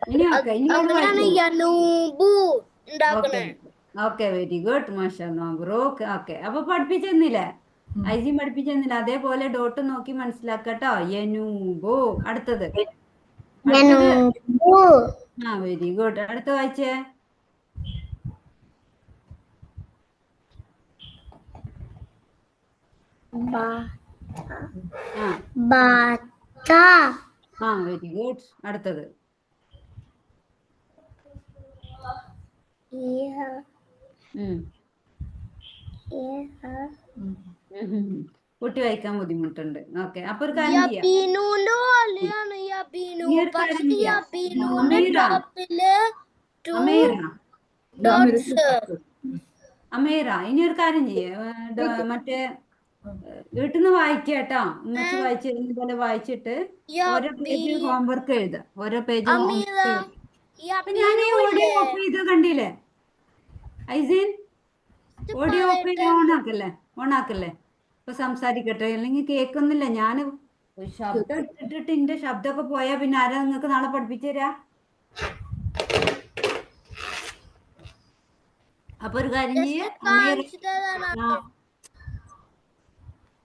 അങ്ങനെയാണ് യനൂബു ഉണ്ടാക്കണേ. Okay very good. മാഷാഅല്ലാ മബ്രൂക്ക്. ഓക്കെ അപ്പൊ പഠിപ്പിച്ചെന്നില്ലേ? ഐസിൻ പഠിപ്പിച്ചെന്നില്ല. അതേപോലെ ഡോട്ട് നോക്കി മനസ്സിലാക്കട്ടോ. യനൂബു. അടുത്തത് വെരി ഗുഡ്. അടുത്ത വായിച്ചേ. Very good. അടുത്തത് കുട്ടി വായിക്കാൻ ബുദ്ധിമുട്ടുണ്ട്. ഓക്കെ അപ്പൊ ഒരു കാര്യം ചെയ്യാം. അമീറ ഇനി ഒരു കാര്യം ചെയ്യേ. മറ്റേ വീട്ടിൽ നിന്ന് വായിക്കട്ടോ. ഉമ്മച്ചി വായിച്ചിരുന്ന പോലെ വായിച്ചിട്ട് ഓരോ പേജ് ഹോംവർക്ക് എഴുതാം. ഓരോ പേജ് അപ്പൊ ഞാൻ ഈ ഓഡിയോ ഓഫ് ചെയ്ത് കണ്ടില്ലേ ഐസിൻ? ഓഡിയോ ഓഫ് ചെയ്ത് ഓൺ ആക്കല്ലേ ഇപ്പൊ സംസാരിക്കട്ടെ, അല്ലെങ്കിൽ കേൾക്കുന്നില്ല. ഞാൻ ശബ്ദം ഇട്ടിട്ട് എന്റെ ശബ്ദമൊക്കെ പോയാ പിന്നെ ആരാ നിങ്ങൾക്ക് നാളെ പഠിപ്പിച്ചു തരാ? അപ്പൊ ഒരു കാര്യം ചെയ്യേ,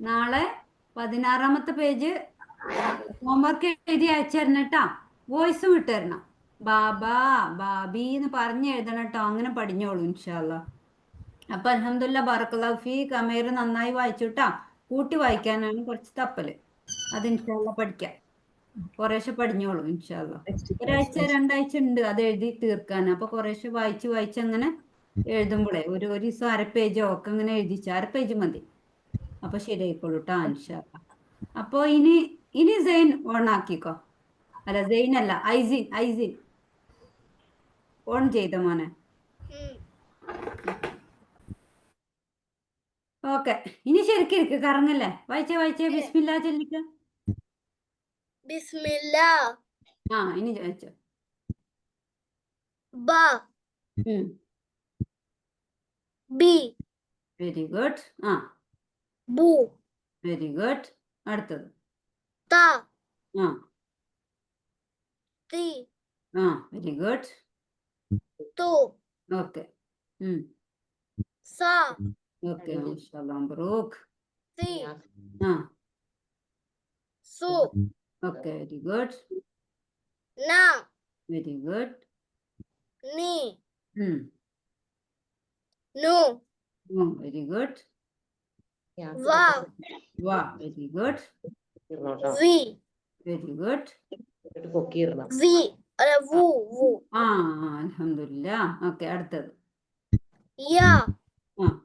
നാളെ 16-ാമത്തെ പേജ് ഹോംവർക്ക് എഴുതി അയച്ചു തരണം കേട്ടാ. വോയിസും വിട്ട് തരണം. ബാബാ ബാബി എന്ന് പറഞ്ഞ് എഴുതണം കേട്ടോ. അങ്ങനെ പഠിഞ്ഞോളൂ ഇൻഷാല്ലാ. അപ്പൊ അൽഹംദുലില്ലാ ബറക്കല്ലാഹു ഫീക്. അമീർ നന്നായി വായിച്ചു കേട്ടാ. കൂട്ടി വായിക്കാനാണ് കുറച്ച് തപ്പല്. അത് ഇൻഷാല്ലാ പഠിക്കാം. കുറേശ്ശെ പഠിഞ്ഞോളൂ ഇൻഷാല്ലാ. ഒരാഴ്ച 2 ആഴ്ച ഉണ്ട് അത് എഴുതി തീർക്കാൻ. അപ്പൊ കുറേശ്ശെ വായിച്ച് അങ്ങനെ എഴുതുമ്പോഴേ ഒരു ദിവസം 1/2 പേജോ ഒക്കെ അങ്ങനെ എഴുതിച്ച് 1/2 പേജ് മതി. അപ്പൊ ശരിയായിക്കോളൂ കേട്ടോ ഇൻഷാല്ലാ. അപ്പൊ ഇനി സെയിൻ ഓൺ ആക്കിക്കോ. അല്ല സെയിൻ അല്ല, ഐസിൻ ഓൺ ചെയ്ത മോനെ. ഓക്കെ, ഇനി ശരിക്കും ഇരിക്ക്, കറങ്ങല്ലേ. വായിച്ചേ ബിസ്മില്ലാ ചൊല്ലിക്ക്. ബിസ്മില്ലാ. ഇനി വായിച്ചോ. ബ. ബി. Very good. ബു. Very good. അടുത്തത് ത. തി. Very good. തു. ഓക്കെ. സ. ഓക്കെ, മാഷാഅല്ലാഹ് മബ്രൂക്ക്. സി. സു. Okay, very good. ന. Very good. നി. നു. Very good. വ. Very good. വി. Very good. വി. അല്ല വു. അൽഹംദുലില്ലാ. ഓക്കെ, അടുത്തത് യ.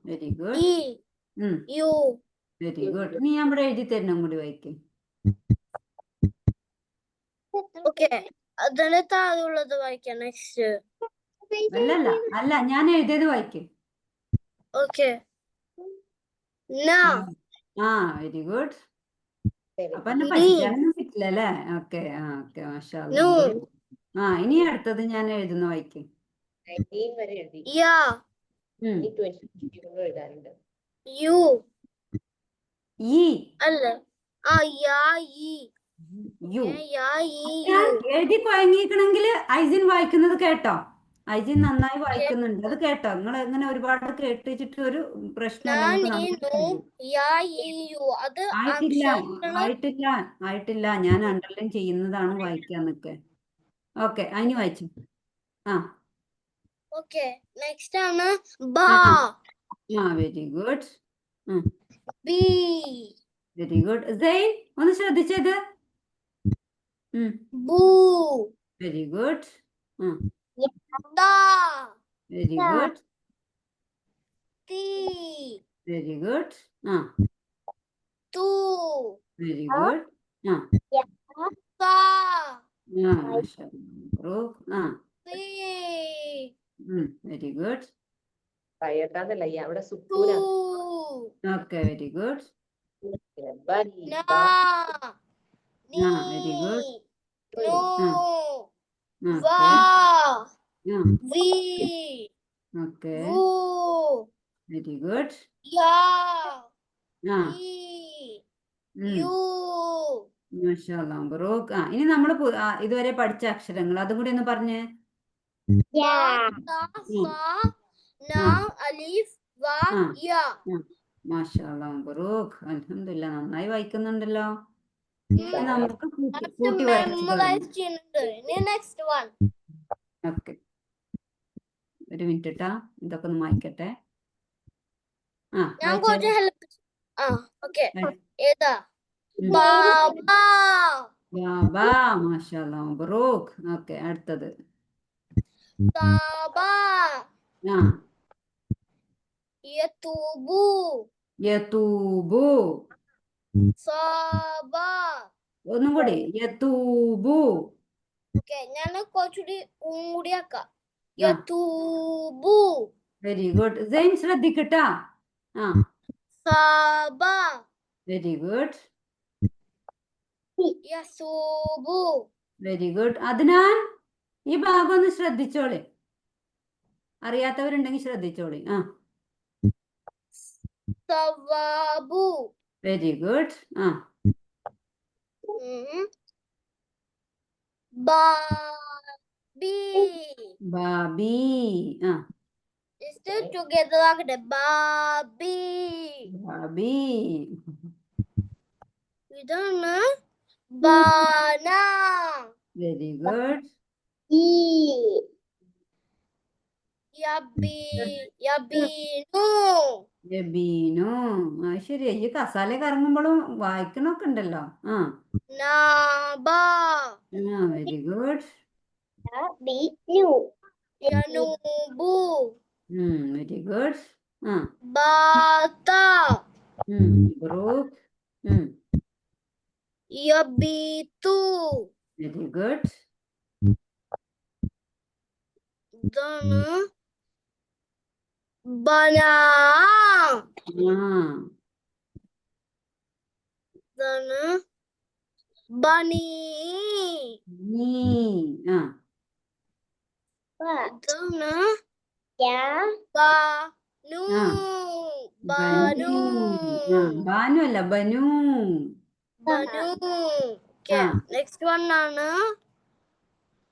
Very good. ഇ. യു. Very good. നീ നമ്മുടെ എഴുതി തരണം കൂടി വായിക്കേ. ഓക്കെ, അതിന് താഴെയുള്ളത് വായിക്കാം. നെക്സ്റ്റ്. അല്ല ഞാൻ എഴുതിയത് വായിക്കേ. ഓക്കെ. ന. Very good. അപ്പൊ എന്നെ പഠിക്കാനൊന്നും പറ്റില്ല അല്ലേ? ഓക്കെ. ഓക്കെ, മാഷാഅല്ലാ. ഇനി അടുത്തത് ഞാൻ എഴുതുന്ന വായിക്കേ. യ. യു. ഈ അല്ല യാ ഇ. യു. യാ ഇ ഞാൻ യു. എഴുതി കുഴങ്ങിക്കണമെങ്കിൽ ഐസിൻ വായിക്കുന്നത് കേട്ടോ. ഐസിൻ നന്നായി വായിക്കുന്നുണ്ട്, അത് കേട്ടോ. നിങ്ങൾ എങ്ങനെ ഒരുപാട് കേട്ടിട്ട് ഒരു പ്രശ്നമല്ല. അത് ആയിട്ടില്ല. ഞാൻ അണ്ടർലൈൻ ചെയ്യുന്നതാണ് വായിക്കാൻ നിൽക്കെ. ഓക്കെ, അതിന് വായിച്ചു. ഓക്കെ, നെക്സ്റ്റ് ആണ് ബ. Very good. ബി. Very good. സെയിൻ ഒന്ന് ശ്രദ്ധിച്ചത്. ബു. Very good. ദ. Very good. തി. Very good. തു. Very good. സ. സി. Very good. തു. Okay, very good. ന. Very good. നു. വ. വി. ഓക്കെ, വു. Very good. യാ. ഇ. യു. മാഷാഅല്ലാഹ് മബ്രൂക്ക്. ഇനി നമ്മൾ ഇതുവരെ പഠിച്ച അക്ഷരങ്ങൾ അതും കൂടി ഒന്ന് പറഞ്ഞേ. അലിഫ് വ യ. മാഷാഅല്ലാഹ് മബ്രൂക്ക്. അൽഹംദുലില്ലാ, നന്നായി വായിക്കുന്നുണ്ടല്ലോ. നമുക്ക് കൂട്ടി വായിച്ചു. Next one. ഓക്കെ, ഒരു മിനിറ്റ് ട്ടാ, ഇതൊക്കെ ഒന്ന് വായിക്കട്ടെ. ഞാൻ കുറച്ച് ഹെൽപ്പ്. ഓക്കെ, ഏതാ? ബാബ. മാഷാഅല്ലാഹ് മബ്രൂക്ക്. ഓക്കെ, അടുത്തത് സാബ. യതൂബു. യതൂബു. സാബ. ഒന്നും കൂടി. യതൂബു. ഓക്കെ, ഞാൻ കുറച്ചുകൂടി കൂടിയാക്കാം. യതൂബു. Very good. സെയിൻ ശ്രദ്ധിക്കട്ടാ. സാബ. Very good. യസൂബു. Very good. അദ്നാൻ ഈ ഭാഗം ഒന്ന് ശ്രദ്ധിച്ചോളി, അറിയാത്തവരുണ്ടെങ്കിൽ ശ്രദ്ധിച്ചോളി. ആ, Sawabu. Very good. ആ, Babi. ബാബി. ആ, Is it together like the babi? ബാബി. ഇതാണ് bana. Very good. Yabinu. ജബീനു. ആ, ശരി. ഈ കസാല കറങ്ങുമ്പോഴും വായിക്കണൊക്കെ ഉണ്ടല്ലോ. ആ, Naba. Very good. Yanubu. Very good. ആ, Bata. Brook. Yabitu. Very good. ഇതാണ് bana. ആ, ഇതാണ് bunny. നീ. ആ, ഇതാണ് banu. ആ, Banu. ആ, ബാനു അല്ല, ബനു. Banu. Okay. ആ, Next one ആണ്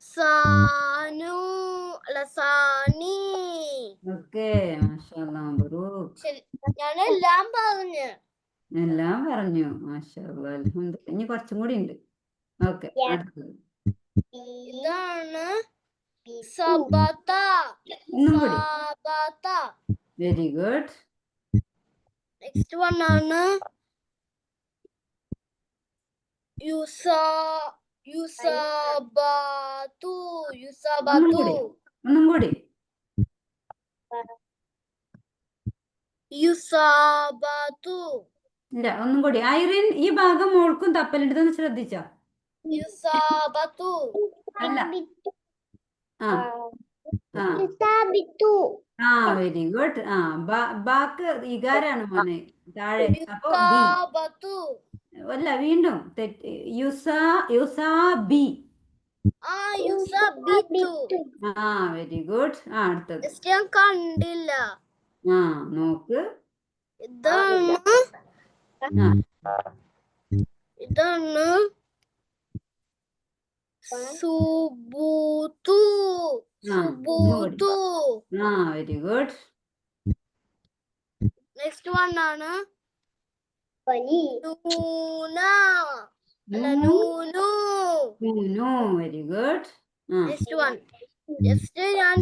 സാനു അല്ല സാനി. ഓക്കെ. മാഷാഅല്ലാ, ബ്രൂക്ക്. ശരി, ഞാനെല്ലാം പറഞ്ഞു. എല്ലാം പറഞ്ഞു. മാഷാഅല്ലാ, അൽഹംദുലില്ലാ. ഇനി കുറച്ചും കൂടി ഉണ്ട്. ഓക്കെ, അടുത്തത്. ഇതാണ് സബത. ഒന്നും കൂടി. സബത. Very good. നെക്സ്റ്റ് വൺ ആണ് യുസബതു. യുസബതു. ഒന്നും കൂടി. യുസബതു. ഇല്ല, ഒന്നും കൂടി. ഐറിൻ, ഈ ഭാഗം മോൾക്കും തപ്പലിട്ടതെന്ന് ശ്രദ്ധിച്ചോ? യുസബതു. അല്ല. ആ, ആ, ആ, വെരി ഗുഡ്. ആ, ബാക്ക് ഇകാരാണ് മോനെ താഴെ. അപ്പൊ ബി. യുസബതു. അല്ല, വീണ്ടും തെറ്റ്. യുസാ ബി. യുസബിതു. ആ, വെരി ഗുഡ്. ആ, അടുത്തത്. ഞാൻ കണ്ടില്ല. ആ, നോക്ക്. ഇതാണ് ഇതാണ് സുബുതു. സുബുതു. ആ, വെരി ഗുഡ്. നെക്സ്റ്റ് വൺ ആണ് നൂന അല്ല നൂനു. Very good. Next one just ഞാൻ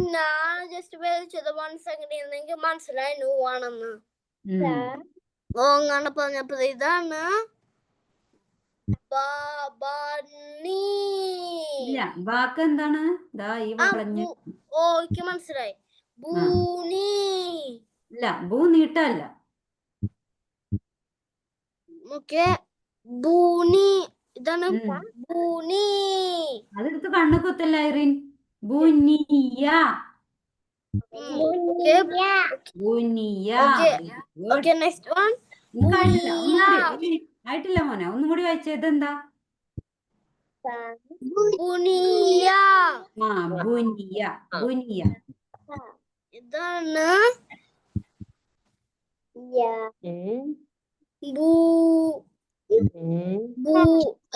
ജസ്റ്റ് വിളിച്ചത് 1 സെക്കൻഡ് എനിക്ക് മനസ്സിലായി നൂ ആണെന്ന്. ഓങ്ങാണ് പറഞ്ഞപ്പോ ഇതാണ് ബാബാനി. ഇല്ല, ബാക്ക് എന്താണ്? ദാ ഈ വളഞ്ഞ. ഓ എനിക്ക് മനസ്സിലായി. ബൂനി. ഇല്ല, ബൂ നീട്ടല്ല. ഓക്കെ ബൂനി. ഇതാണ് ബൂനി. അതെടുത്ത് കണ്ണു കുത്തല്ല ഐറിൻ. ബുനിയ. ബുനിയ. ഓക്കെ നെക്സ്റ്റ് വൺ ആയിട്ടില്ല മോനെ, ഒന്നും കൂടി വായിച്ചത് എന്താ? ബുനിയ. ആ, ബുനിയ. ബുനിയ. ഇതാണ്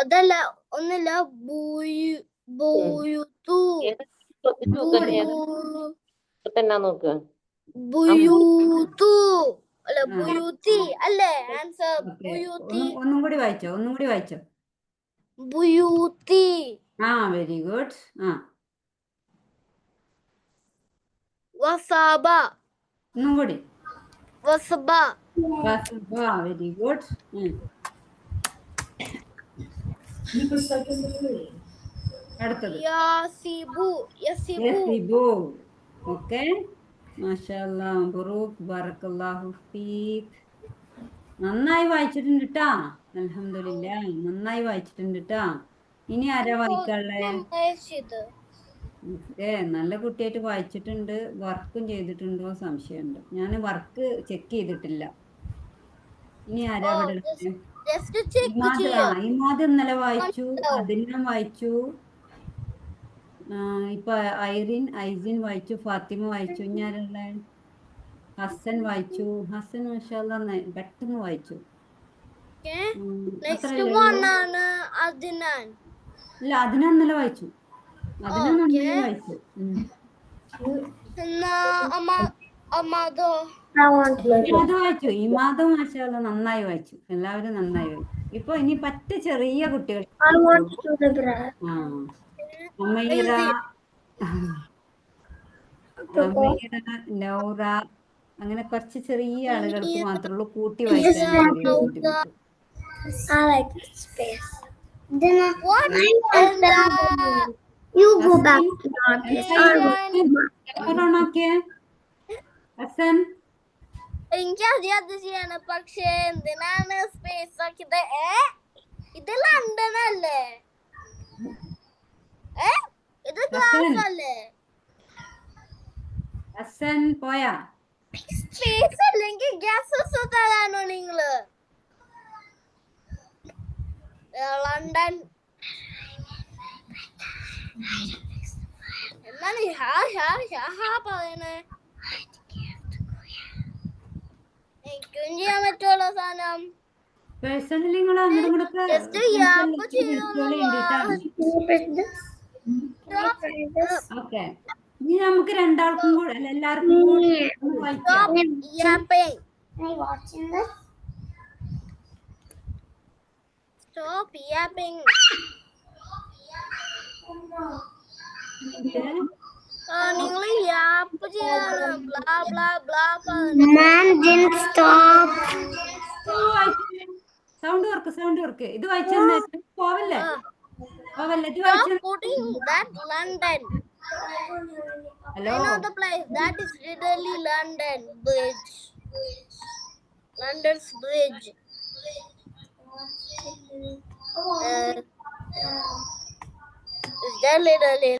അതല്ല ഒന്നല്ല ബുയുതു. ബുയുതു അല്ല ബുയുതി അല്ലേ ആൻസർ. ബുയുതി. ഒന്നും കൂടി വായിച്ചോ, ഒന്നും കൂടി വായിച്ചോ. ബുയുതി. ആ, വെരി ഗുഡ്. ആ, വസബ. ഒന്നും കൂടി. വസബ. Very good. അടുത്തത് യാസിബു. യസിബു. ഓക്കെ. മാഷാഅല്ലാ, ബറൂക്ക്, ബറക്കല്ലാഹു ഫീക്. നന്നായി വായിച്ചിട്ടുണ്ട് ട്ടാ. അൽഹംദുലില്ലാ, നന്നായി വായിച്ചിട്ടുണ്ട് ട്ടാ. ഇനി ആരാ വായിക്കാനുള്ളേ? ഓക്കെ, നല്ല കുട്ടിയായിട്ട് വായിച്ചിട്ടുണ്ട്. വർക്കും ചെയ്തിട്ടുണ്ടോ സംശയമുണ്ട്. ഞാൻ വർക്ക് ചെക്ക് ചെയ്തിട്ടില്ല. ഇനി ആരാ ഇവിടെ ഉള്ളത്? ഇമാദ് ഇന്നലെ വായിച്ചു. അതിനെ വായിച്ചു. ഇപ്പൊ ഐറിൻ ഐസിൻ വായിച്ചു, ഫാത്തിമ വായിച്ചു, ഞാനുള്ള ഹസൻ വായിച്ചു. ഹസൻ മാഷാഅല്ലാ പെട്ടെന്ന് വായിച്ചു. നെക്സ്റ്റ് അത്രയല്ലേ വൺ ഉള്ളൂ? ആണ് അദ്നാൻ. ഇല്ല, അതിനെ ഇന്നലെ വായിച്ചു. അതിനെ നന്നായി Okay. വായിച്ചു. എന്നാ അമ്മതോ ഇമാദ് വായിച്ചു. ഇമാദ് മാഷാഅല്ലാ നന്നായി വായിച്ചു. എല്ലാവരും നന്നായി വായിച്ചു. ഇപ്പൊ ഇനി പറ്റ ചെറിയ കുട്ടികൾ. അമീറ, നൗറ, അങ്ങനെ കുറച്ച് ചെറിയ ആളുകൾക്ക് മാത്രമേ ഉള്ളൂ കൂട്ടി വായിക്കാൻ ചെറിയ ബുദ്ധിമുട്ട്. ഹസൻ എനിക്ക് അത് ചെയ്യണം, പക്ഷെ എന്തിനാണ് സ്പേസ് ആക്കിയത്? ഇത് ലണ്ടൻ അല്ലേ? ഇത് ഗ്ലാസ് അല്ലേ? ഹസൻ പോയാ? സ്പേസ് അല്ലെങ്കിൽ ഗ്യാസസ് തരാനോ നിങ്ങള്? ലണ്ടൻ എന്താണ് പറയണേ? എനിക്കും ചെയ്യാൻ പറ്റുള്ള സാധനം. പേഴ്സണലി നിങ്ങൾ അങ്ങോട്ടും ഓക്കെ. ഇനി നമുക്ക് രണ്ടാൾക്കും കൂടെ അല്ല എല്ലാവർക്കും കൂടെ വായിക്കാം. Stop yapping. നിങ്ങൾ യാപ്പ് ചെയ്യണം. Blah blah blah. Man didn't stop. Sound work. ഇത് വായിച്ചെന്നെ പോവല്ലേ? ഇത് Stop putting that London. Hello. I know the place. That is literally London Bridge. London's bridge. Is that literally?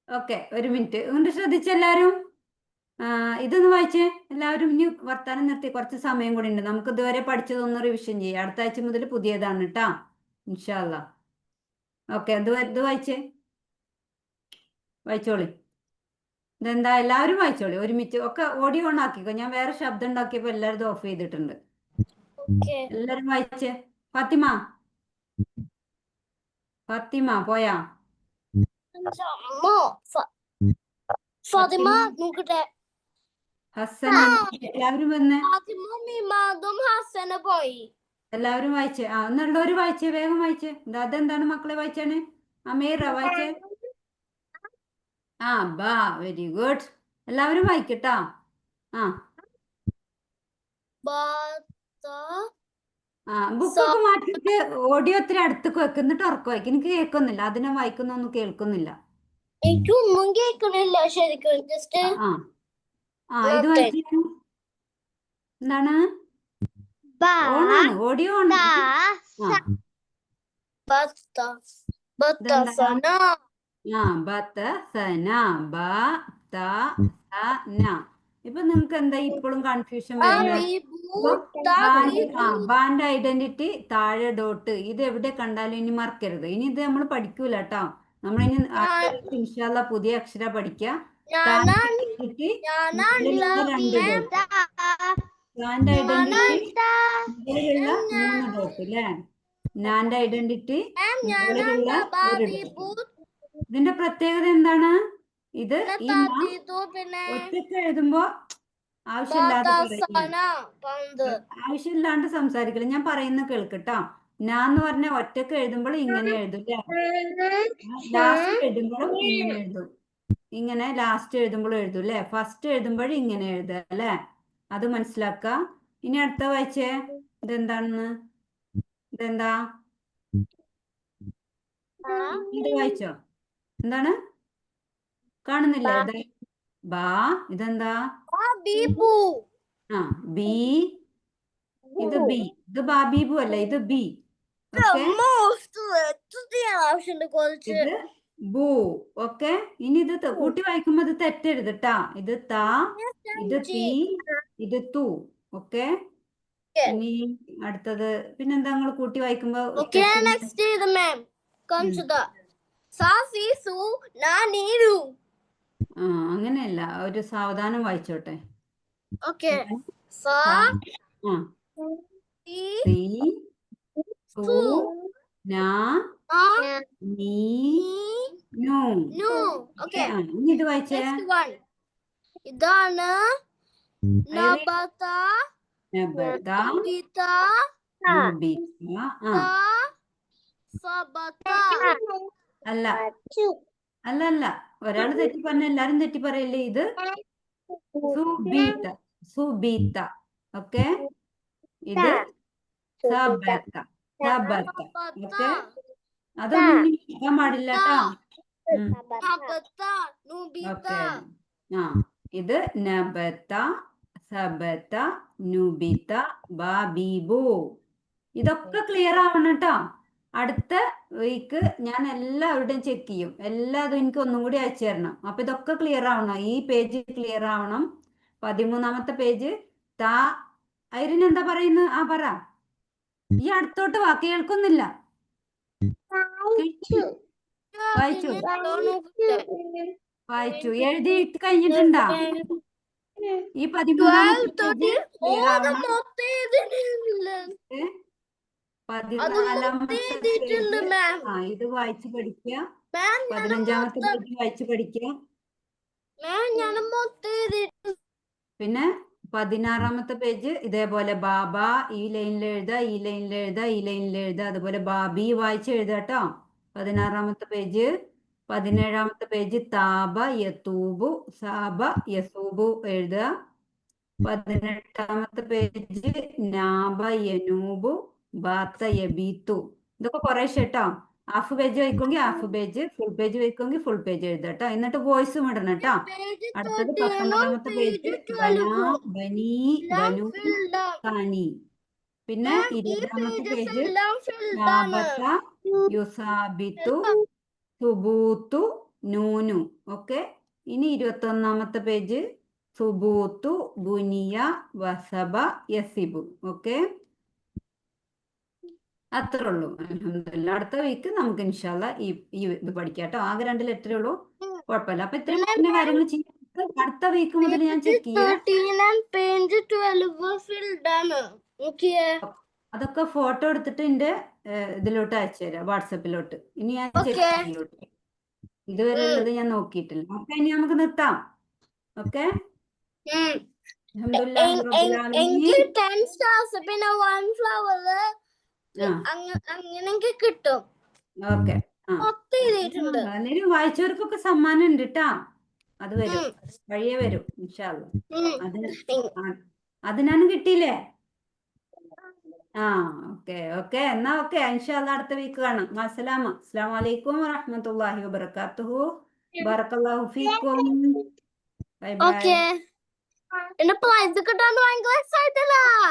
Okay, ഒരു മിനിറ്റ് കൊണ്ട് ശ്രദ്ധിച്ചെല്ലാരും. ഇതൊന്ന് വായിച്ചേ എല്ലാവരും. ഇനി വർത്താനം നിർത്തി, കുറച്ച് സമയം കൂടി ഉണ്ട്. നമുക്ക് ഇതുവരെ പഠിച്ചതൊന്ന് റിവിഷൻ ചെയ്യാം. അടുത്ത ആഴ്ച മുതൽ പുതിയതാണ് കേട്ടാ, ഇൻഷാ അല്ലാ. ഓക്കെ, ഇത് വായിച്ചേ, വായിച്ചോളി. ഇതെന്താ എല്ലാവരും വായിച്ചോളി ഒരുമിച്ച്. ഒക്കെ ഓഡിയോ ഓൺ ആക്കിക്കോ. ഞാൻ വേറെ ശബ്ദം ഉണ്ടാക്കിയപ്പോൾ എല്ലാവരും ഓഫ് ചെയ്തിട്ടുണ്ട്. എല്ലാരും വായിച്ചേ. ഫാത്തിമ പോയാ? ഫാത്തിമ നോക്കട്ടെ. ഹസൻ എല്ലാവരും വന്നേ. ഫാത്തിമ ഹസന് പോയി. എല്ലാവരും വായിച്ചേ. എന്നുള്ളവര് വായിച്ചേ, വേഗം വായിച്ചേ. അതെന്താണ് മക്കളെ വായിച്ചാണ്? അമീറ വായിച്ചേ. ബാ, വെരി ഗുഡ്. എല്ലാവരും വായിക്കട്ടാ. ബുക്കൊക്കെ മാറ്റിട്ട് ഓഡിയോ ഒത്തിരി അടുത്തേക്ക് വെക്ക്, എന്നിട്ട് ഉറക്കം വായിക്കും. എനിക്ക് കേൾക്കുന്നില്ല, അതിനെ വായിക്കുന്നൊന്നും കേൾക്കുന്നില്ല. എനിക്കൊന്നും കേൾക്കുന്നില്ല ശരിക്കും. ജസ്റ്റ് ഇത് വായിച്ചു. എന്താണ്? ഓണാണ്, ഓഡിയോ ഓൺ. ഇപ്പൊ നിങ്ങക്ക് എന്താ ഇപ്പോഴും കൺഫ്യൂഷൻ വരുന്നത്? ബാൻഡ് ഐഡന്റിറ്റി താഴെ ഡോട്ട്. ഇത് എവിടെ കണ്ടാലും ഇനി മറക്കരുത്. ഇനി ഇത് നമ്മൾ പഠിക്കൂല കേട്ടോ. നമ്മളിനി ഇൻഷാ അല്ലാ പുതിയ അക്ഷര പഠിക്കുക. ബാൻഡ് ഐഡന്റിറ്റി മുകളിലുള്ള 3 ഡോട്ട് അല്ലേ? നാൻഡ് ഐഡന്റിറ്റി മുകളിലുള്ള 1 ഡോട്ട്. ഇതിന്റെ പ്രത്യേകത എന്താണ്? ഇത് ഈ ഒറ്റക്ക് എഴുതുമ്പോ ആവശ്യമില്ലാണ്ട് സംസാരിക്കില്ല. ഞാൻ പറയുന്ന കേൾക്കട്ടോ. ഞാന്ന് പറഞ്ഞ ഒറ്റക്ക് എഴുതുമ്പോൾ ഇങ്ങനെ എഴുതും അല്ലേ? ലാസ്റ്റ് എഴുതുമ്പോഴും ഇങ്ങനെ എഴുതും. ഇങ്ങനെ ലാസ്റ്റ് എഴുതുമ്പോഴും എഴുതും അല്ലേ? ഫസ്റ്റ് എഴുതുമ്പോഴും ഇങ്ങനെ എഴുതുക അല്ലേ? അത് മനസ്സിലാക്ക. ഇനി അടുത്ത വായിച്ചേ. ഇതെന്താണെന്ന്? ഇതെന്താ? ഇത് വായിച്ചോ? എന്താണ്? കാണുന്നില്ലേ? ബാ. ഇതെന്താ? ബി. ഇത് ബി. ഇത് ബാബീബു അല്ല, ഇത് ബി. ഇത് ബു. ഓക്കെ, ഇനി ഇത് കൂട്ടി വായിക്കുമ്പോ ഇത് തെറ്റരുത് ട്ടാ. ഇത് താ, ഇത് തീ, ഇത് തു. ഓക്കെ, ഇനി അടുത്തത് പിന്നെന്താ നിങ്ങൾ കൂട്ടി വായിക്കുമ്പോ Okay, തെറ്റുന്നത്? next is the ma'am. Consider. Sa, si, su, na, ni, ru. ആ അങ്ങനെയല്ല ഒരു സാവധാനം വായിച്ചോട്ടെ. Okay. Sa, ആ si, സി സു su, നാ na, നീ ni, നു. nu. Okay. ആ ഇനി ഇത് വായിച്ചേ. Next one. Idana, nabata, നബത bita, നുബിത. ആ ta, sabata. അല്ല അല്ല അല്ല ഒരാൾ തെറ്റി പറഞ്ഞ എല്ലാരും തെറ്റി പറയല്ലേ. ഇത് സുബീത്ത സുബീത്ത. ഓക്കെ, ഇത് സബത്ത സബത്ത. ഓക്കെ, അതൊന്നും ഇനി കേൾക്കാൻ പാടില്ല കേട്ടോ. Nabata, nubita. ഓക്കെ, ആ ഇത് നബത്ത സബത്ത നുബിത ബാബീബു. ഇതൊക്കെ ക്ലിയർ ആവണം കേട്ടോ. അടുത്ത വീക്ക് ഞാൻ എല്ലാവരുടെയും ചെക്ക് ചെയ്യും. എല്ലാതും എനിക്ക് ഒന്നും കൂടി അയച്ചു തരണം. അപ്പൊ ഇതൊക്കെ ക്ലിയർ ആവണം. ഈ പേജ് ക്ലിയർ ആവണം. 13ാമത്തെ പേജ്. താ ഐറിൻ എന്താ പറയുന്നത്? ആ പറ. ഈ അടുത്തോട്ട് വാ, കേൾക്കുന്നില്ല. വായിച്ചു വായിച്ചു എഴുതി കഴിഞ്ഞിട്ടുണ്ടാ? ഈ 13ാമത്തെ പേജ് ക്ലിയർ ആവണം. 14ാമത്തെ പേജ് ആ ഇത് വായിച്ച് പഠിക്കുക. 15ാമത്തെ പേജ് വായിച്ച് പഠിക്കുക. പിന്നെ 16ാമത്തെ പേജ് ഇതേപോലെ ബാബ ഈ ലൈനിൽ എഴുതുക, ഈ ലൈനിൽ എഴുതുക, ഈ ലൈനിൽ എഴുതുക. അതുപോലെ ബാബി വായിച്ച് എഴുതുക കേട്ടോ. 16ാമത്തെ പേജ്. 17ാമത്തെ പേജ് താബ യതൂബു സാബ യസൂബു എഴുതുക. 18ാമത്തെ പേജ് നാബ യനൂബു ബാത്ത യബീത്തു. ഇതൊക്കെ കുറേശ്ശെ കേട്ടോ. ഹാഫ് പേജ് വായിക്കുമെങ്കിൽ ഹാഫ് പേജ്, ഫുൾ പേജ് വായിക്കുമെങ്കിൽ ഫുൾ പേജ് എഴുതുക കേട്ടോ. എന്നിട്ട് വോയിസും ഇടണം കേട്ടോ. അടുത്തത് 19ാമത്തെ പേജ് ബന ബനി ബനു കാനി. പിന്നെ 20ാമത്തെ പേജ് സാബത്ത യുസാബിത്തു സുബൂത്തു നൂനു. ഓക്കെ, ഇനി 21ാമത്തെ പേജ് സുബൂത്തു ബുനിയ വസബ യസിബു. ഓക്കെ, അത്രേ ഉള്ളൂ. അൽഹംദുലില്ലാ. അടുത്ത വീക്ക് നമുക്ക് ഇൻഷാല്ലാ ഈ ഇത് പഠിക്കാം കേട്ടോ. ആകെ 2 ലെറ്ററേ ഉള്ളൂ, കുഴപ്പമില്ല. അപ്പൊ ഇത്രയും പറഞ്ഞ കാര്യങ്ങൾ ചെയ്യാം. അടുത്ത വീക്ക് മുതൽ ഞാൻ ചെക്ക് ചെയ്യാം. 13 and page 12 filled ആണ്. Okay. അതൊക്കെ ഫോട്ടോ എടുത്തിട്ട് എന്റെ ഇതിലോട്ട് അയച്ചു തരാം, വാട്സപ്പിലോട്ട്. ഇനി ഞാൻ ചെക്ക് Okay. ചെയ്യൂട്ടോ. ഇതുവരെ ഉള്ളത് ഞാൻ നോക്കിയിട്ടില്ല. ഓക്കെ, ഇനി നമുക്ക് നിർത്താം. ഓക്കെ, അൽഹംദുലില്ലാഹി റബ്ബിൽ ആലമീൻ. എനിക്ക് 10 stars പിന്നെ 1 flower ആ അങ്ങനെയൊക്കെ കിട്ടും. ഓക്കെ. ആ മൊത്തം എഴുതിയിട്ടുണ്ട്. അന്നേരം വായിച്ചവർക്കൊക്കെ സമ്മാനം ഉണ്ട് കേട്ടാ. അത് വരും, വഴിയേ വരും ഇൻഷാല്ലാ. അതിനാണ് കിട്ടിയില്ലേ? ആ ഓക്കെ ഓക്കെ. എന്നാ ഓക്കെ, ഇൻഷാല്ലാ അടുത്ത വീക്ക് കാണാം. അസ്സലാമു അലൈക്കും വറഹ്മത്തുള്ളാഹി വബറകാതുഹു. ബറക്കല്ലാഹു ഫീക്കും. Bye bye. ഓക്കെ. എന്റെ പ്രൈസ് കിട്ടാൻ ഭയങ്കര എക്സൈറ്റഡ്.